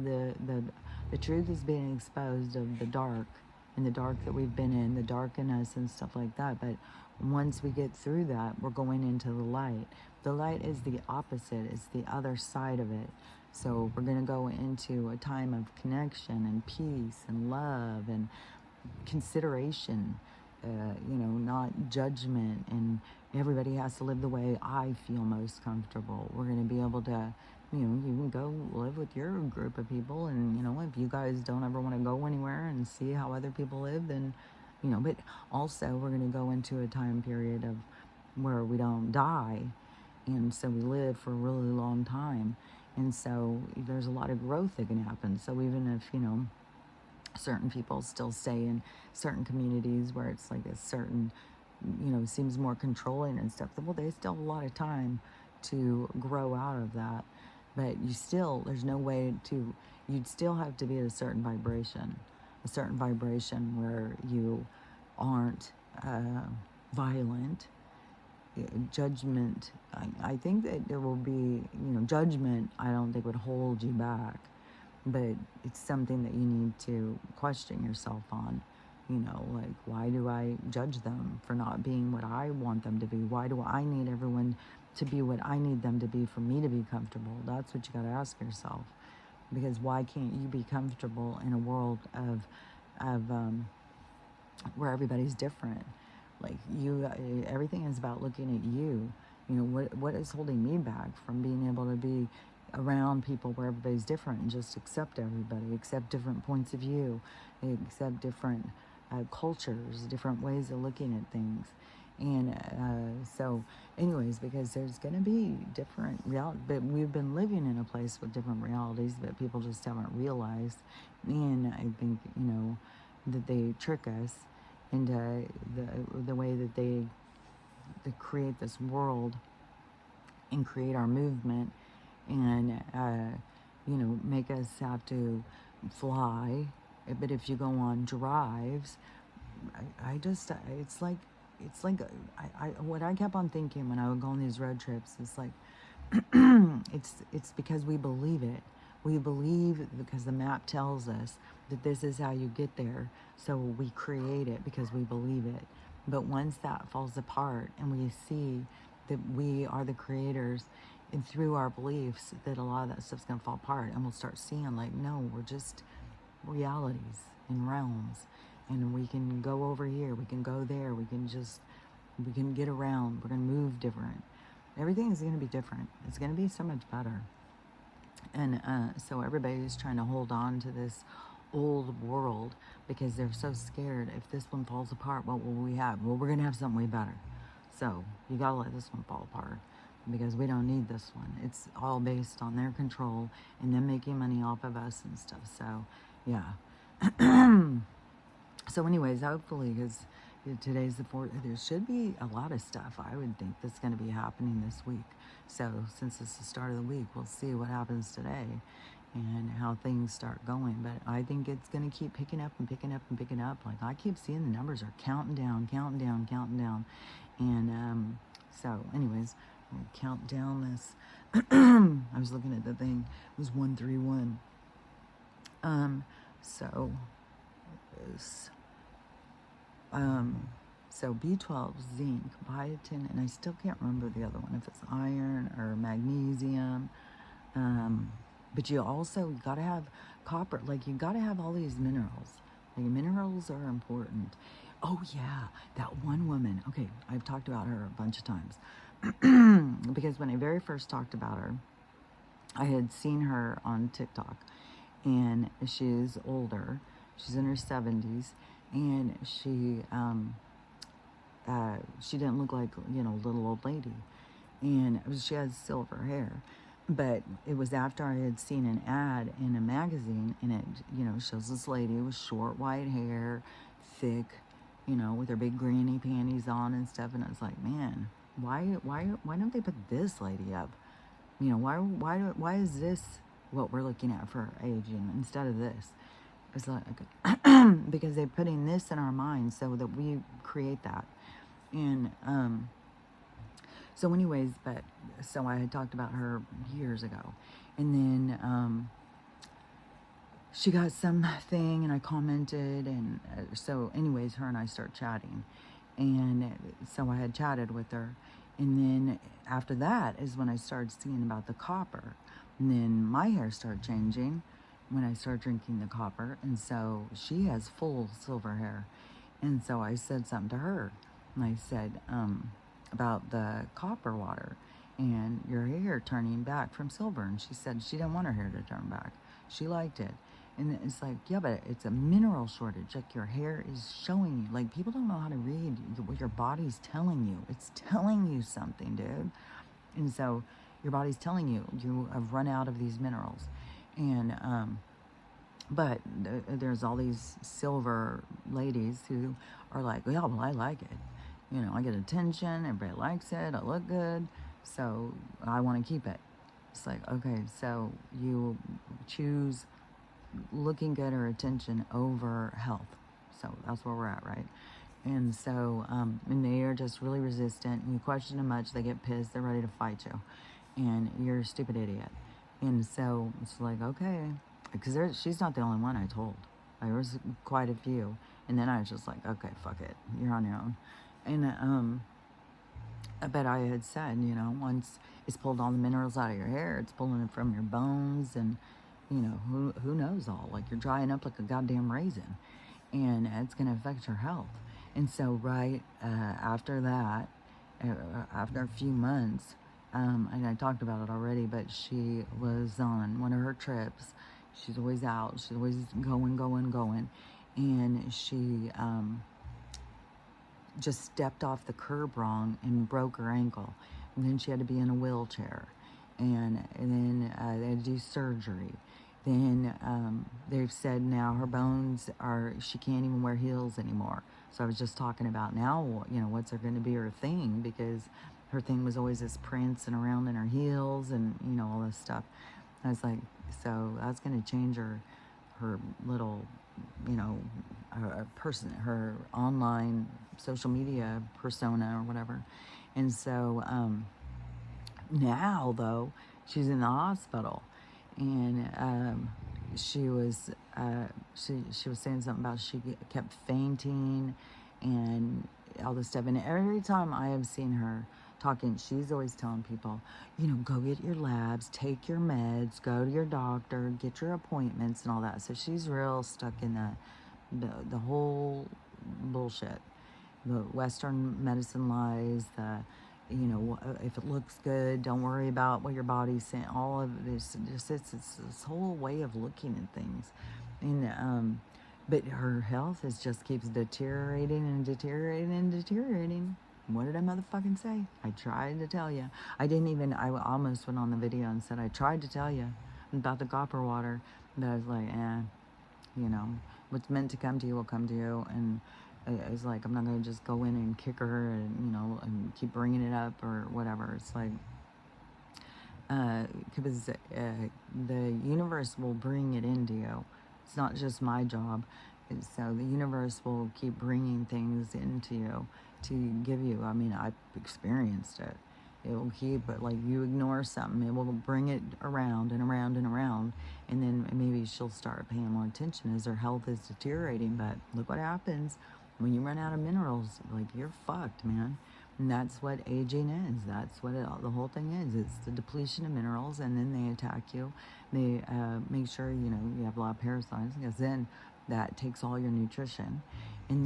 the truth is being exposed of the dark, and the dark that we've been in, the dark in us and stuff like that. But once we get through that, we're going into the light. The light is the opposite, it's the other side of it. So we're going to go into a time of connection and peace and love and consideration, not judgment, and everybody has to live the way I feel most comfortable. We're going to be able to, you can go live with your group of people, and, if you guys don't ever want to go anywhere and see how other people live, then, but also we're going to go into a time period of where we don't die, and so we live for a really long time. And so there's a lot of growth that can happen. So even if, certain people still stay in certain communities where it's like a certain, seems more controlling and stuff, well, they still have a lot of time to grow out of that. But there's no way you'd still have to be at a certain vibration where you aren't violent. Judgment, I think that there will be, judgment, I don't think would hold you back, but it's something that you need to question yourself on, like, why do I judge them for not being what I want them to be? Why do I need everyone to be what I need them to be for me to be comfortable? That's what you got to ask yourself, because why can't you be comfortable in a world of where everybody's different? Like everything is about looking at you You know, what is holding me back from being able to be around people where everybody's different and just accept everybody, accept different points of view, accept different cultures, different ways of looking at things. And so, anyways, because there's going to be different reality, but we've been living in a place with different realities that people just haven't realized. And I think, you know, that they trick us into the way that they create this world and create our movement and, you know, make us have to fly. But if you go on drives, I just, what I kept on thinking when I would go on these road trips is like, it's because we believe it. We believe because the map tells us that this is how you get there. So we create it because we believe it. But once that falls apart and we see that we are the creators and through our beliefs, that a lot of that stuff's going to fall apart, and we'll start seeing like, no, we're just realities and realms, and we can go over here, we can go there, we can get around, we're going to move different. Everything is going to be different. It's going to be so much better. And so everybody's trying to hold on to this old world because they're so scared. If this one falls apart, what will we have? Well, we're going to have something way better. So you got to let this one fall apart because we don't need this one. It's all based on their control and them making money off of us and stuff. So, yeah. So anyways, hopefully, because today's the 4th, there should be a lot of stuff, I would think, that's going to be happening this week. So since it's the start of the week, we'll see what happens today and how things start going. But I think it's going to keep picking up and picking up and picking up. Like, I keep seeing the numbers are counting down, counting down, counting down. And so anyways, we'll count down this. I was looking at the thing. It was 131. So is so B12, zinc, biotin, and I still can't remember the other one, if it's iron or magnesium. But you also got to have copper. Like, you got to have all these minerals. Like, minerals are important. Oh yeah, that one woman. Okay, I've talked about her a bunch of times. Because when I very first talked about her, I had seen her on TikTok, and she's older. She's in her 70s, and she didn't look like, you know, little old lady, and she has silver hair. But it was after I had seen an ad in a magazine, and it, you know, shows this lady with short white hair, thick, you know, with her big granny panties on and stuff, and I was like, man, why don't they put this lady up? You know, why is this what we're looking at for aging instead of this? It's like, because they're putting this in our minds so that we create that. And so anyways, so I had talked about her years ago, and then she got something, and I commented, and so anyways, her and I start chatting, and so I had chatted with her, and then after that is when I started seeing about the copper, and then my hair started changing when I started drinking the copper, and so she has full silver hair, and so I said something to her, and I said about the copper water and your hair turning back from silver, and she said she didn't want her hair to turn back. She liked it. And it's like, yeah, but it's a mineral shortage. Like, your hair is showing you. Like, people don't know how to read what your body's telling you. It's telling you something, dude. And so your body's telling you have run out of these minerals. And but there's all these silver ladies who are like, yeah, well, I like it. You know, I get attention. Everybody likes it. I look good. So I want to keep it. It's like, okay, so you choose looking good or attention over health. So that's where we're at, right? And so, and they are just really resistant. You question them much, they get pissed, they're ready to fight you. And you're a stupid idiot. And so it's like, okay, because she's not the only one I told. There was quite a few. And then I was just like, okay, fuck it. You're on your own. And, but I had said, you know, once it's pulled all the minerals out of your hair, it's pulling it from your bones, and you know, who knows all, like, you're drying up like a goddamn raisin, and it's going to affect your health. And so right after that after a few months, and I talked about it already, but she was on one of her trips. She's always out. She's always going. And she just stepped off the curb wrong and broke her ankle. And then she had to be in a wheelchair. And then they had to do surgery. Then they've said now her bones are, she can't even wear heels anymore. So I was just talking about now, you know, what's going to be her thing, because her thing was always this prancing around in her heels and, you know, all this stuff. I was like, so that's going to change her little, you know, her online social media persona or whatever. And so now, though, she's in the hospital, and she was she was saying something about she kept fainting and all this stuff. And every time I have seen her talking, she's always telling people, you know, go get your labs, take your meds, go to your doctor, get your appointments and all that. So she's real stuck in the whole bullshit, the Western medicine lies, the, you know, if it looks good, don't worry about what your body's saying. All of this, just it's this whole way of looking at things, and but her health just keeps deteriorating and deteriorating and deteriorating. What did I motherfucking say? I tried to tell you. I almost went on the video and said, I tried to tell you about the copper water. But I was like, you know, what's meant to come to you will come to you. And it's like, I'm not going to just go in and kick her and, you know, and keep bringing it up or whatever. It's like, because the universe will bring it into you. It's not just my job. So the universe will keep bringing things into you to give you. I mean, I've experienced it. It will keep it, like, you ignore something, it will bring it around and around and around, and then maybe she'll start paying more attention as her health is deteriorating. But look what happens when you run out of minerals. Like, you're fucked, man. And that's what aging is. That's what the whole thing is. It's the depletion of minerals, and then they attack you. They make sure, you know, you have a lot of parasites, because then that takes all your nutrition, and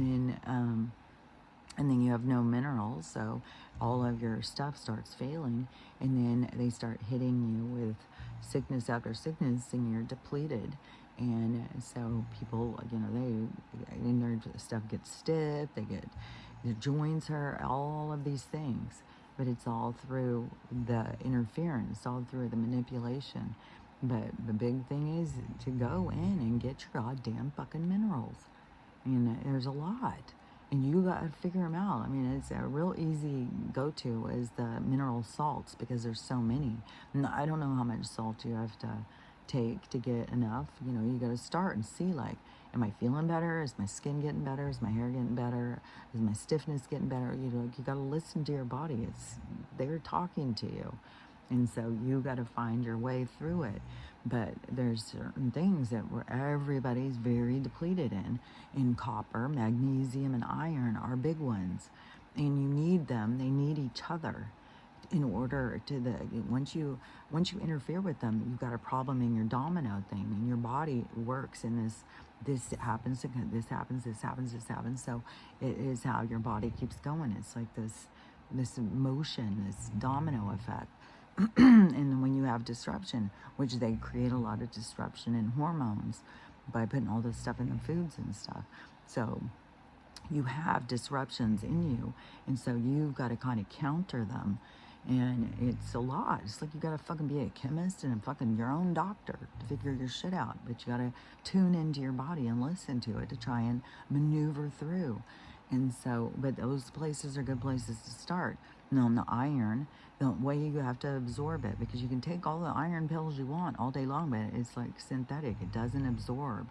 then you have no minerals, so all of your stuff starts failing, and then they start hitting you with sickness after sickness, and you're depleted. And so people, you know, and their stuff gets stiff, their joints hurt, all of these things. But it's all through the interference, all through the manipulation. But the big thing is to go in and get your goddamn fucking minerals. And there's a lot. And you got to figure them out. I mean, it's a real easy go-to is the mineral salts, because there's so many. And I don't know how much salt you have to take to get enough. You know, you got to start and see, like, am I feeling better? Is my skin getting better? Is my hair getting better? Is my stiffness getting better? You know, you got to listen to your body. They're talking to you. And so you got to find your way through it. But there's certain things that everybody's very depleted in copper, magnesium, and iron are big ones. And you need them. They need each other in order to once you interfere with them, you've got a problem in your domino thing, and your body works in this happens, this happens. So it is how your body keeps going. It's like this motion, this domino effect. And then when you have disruption, which they create a lot of disruption in hormones by putting all this stuff in the foods and stuff. So you have disruptions in you, and so you've got to kind of counter them. And it's a lot. It's like you got to fucking be a chemist and a fucking your own doctor to figure your shit out. But you got to tune into your body and listen to it to try and maneuver through. And so, but those places are good places to start. And on the iron, the way you have to absorb it, because you can take all the iron pills you want all day long, but it's like synthetic. It doesn't absorb.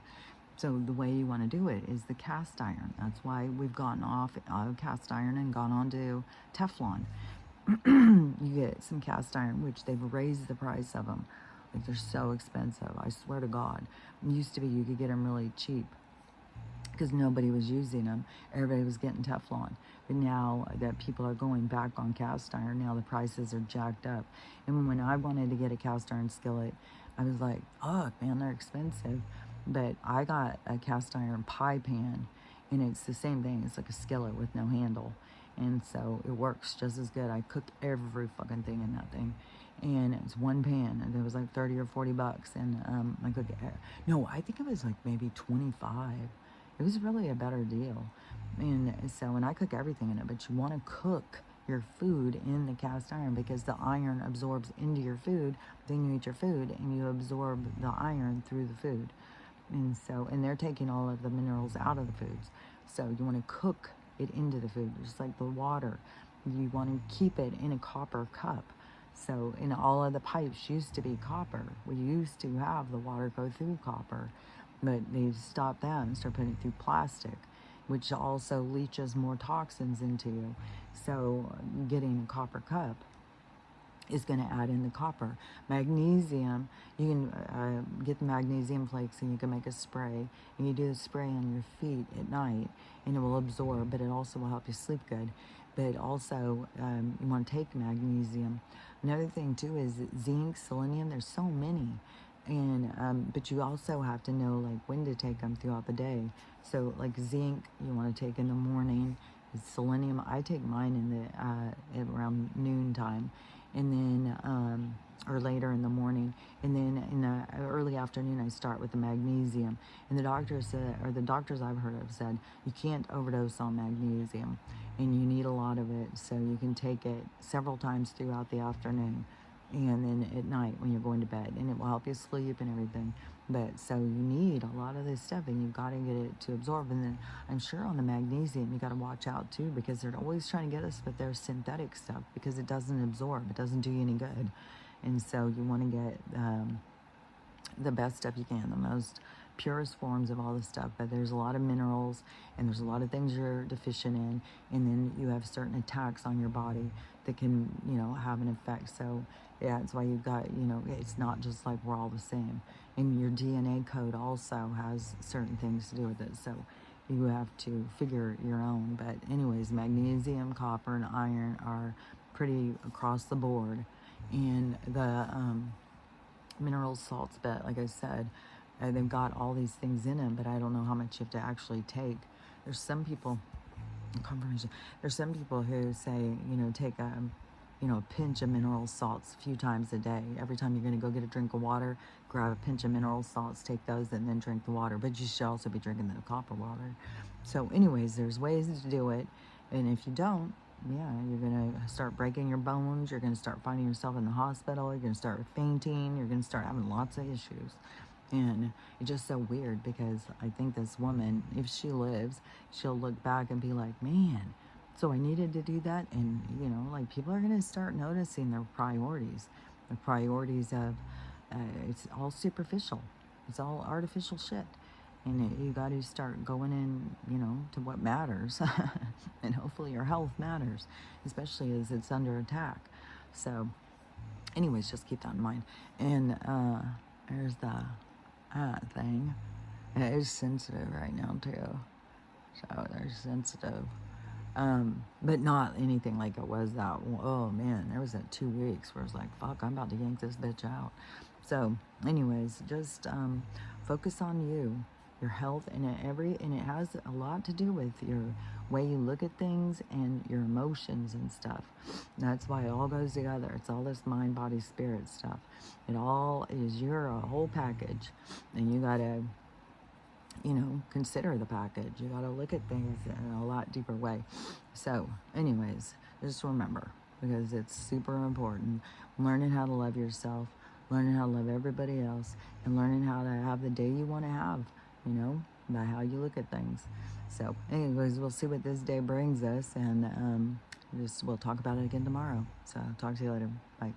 So the way you want to do it is the cast iron. That's why we've gotten off cast iron and gone on to Teflon. You get some cast iron, which they've raised the price of them. Like, they're so expensive. I swear to God. It used to be you could get them really cheap because nobody was using them. Everybody was getting Teflon. But now that people are going back on cast iron, now the prices are jacked up. And when I wanted to get a cast iron skillet, I was like, oh, man, they're expensive. But I got a cast iron pie pan, and it's the same thing. It's like a skillet with no handle. And so it works just as good. I cook every fucking thing in that thing. And it's one pan, and it was like 30 or 40 bucks. And I cook it. No, I think it was like maybe 25. It was really a better deal. And so, and I cook everything in it, but you want to cook your food in the cast iron because the iron absorbs into your food. Then you eat your food and you absorb the iron through the food. And so, and they're taking all of the minerals out of the foods. So you want to cook it into the food, just like the water. You want to keep it in a copper cup. So, in all of the pipes used to be copper. We used to have the water go through copper, but they've stopped that and started putting it through plastic, which also leaches more toxins into you. So, getting a copper cup is going to add in the copper. Magnesium, you can get the magnesium flakes and you can make a spray. And you do the spray on your feet at night and it will absorb, but it also will help you sleep good. But also, you want to take magnesium. Another thing too is zinc, selenium, there's so many. And but you also have to know like when to take them throughout the day. So like zinc you want to take in the morning. Selenium, I take mine in the at around noon time, and then or later in the morning, and then in the early afternoon I start with the magnesium. And the doctor said, or the doctors I've heard of said, you can't overdose on magnesium, and you need a lot of it, so you can take it several times throughout the afternoon and then at night when you're going to bed, and it will help you sleep and everything. But so you need a lot of this stuff, and you've got to get it to absorb. And then I'm sure on the magnesium you got to watch out too, because they're always trying to get us with their synthetic stuff because it doesn't absorb, it doesn't do you any good. And so you want to get the best stuff you can, the most purest forms of all this stuff. But there's a lot of minerals and there's a lot of things you're deficient in, and then you have certain attacks on your body that can, you know, have an effect. So yeah, that's why you've got, you know, it's not just like we're all the same. And your DNA code also has certain things to do with it. So you have to figure your own. But anyways, magnesium, copper, and iron are pretty across the board. And the mineral salts, but like I said, they've got all these things in them, but I don't know how much you have to actually take. There's some people, confirmation, there's some people who say, you know, take a, you know, a pinch of mineral salts a few times a day. Every time you're going to go get a drink of water, grab a pinch of mineral salts, take those, and then drink the water. But you should also be drinking the copper water. So anyways, there's ways to do it. And if you don't, yeah, you're going to start breaking your bones. You're going to start finding yourself in the hospital. You're going to start fainting. You're going to start having lots of issues. And it's just so weird because I think this woman, if she lives, she'll look back and be like, man, so I needed to do that. And, you know, like people are going to start noticing their priorities. The priorities of, it's all superficial. It's all artificial shit. And you got to start going in, you know, to what matters. And hopefully your health matters, especially as it's under attack. So anyways, just keep that in mind. And there's the thing. It is sensitive right now too. So they're sensitive. But not anything like it was that, oh man, there was that 2 weeks where it's like, fuck, I'm about to yank this bitch out. So anyways, just focus on you, your health, and it has a lot to do with your way you look at things and your emotions and stuff. That's why it all goes together. It's all this mind, body, spirit stuff. It all is, you're a whole package, and you gotta, you know, consider the package. You got to look at things in a lot deeper way. So anyways, just remember, because it's super important, learning how to love yourself, learning how to love everybody else, and learning how to have the day you want to have, you know, by how you look at things. So anyways, we'll see what this day brings us, and we'll talk about it again tomorrow. So talk to you later. Bye.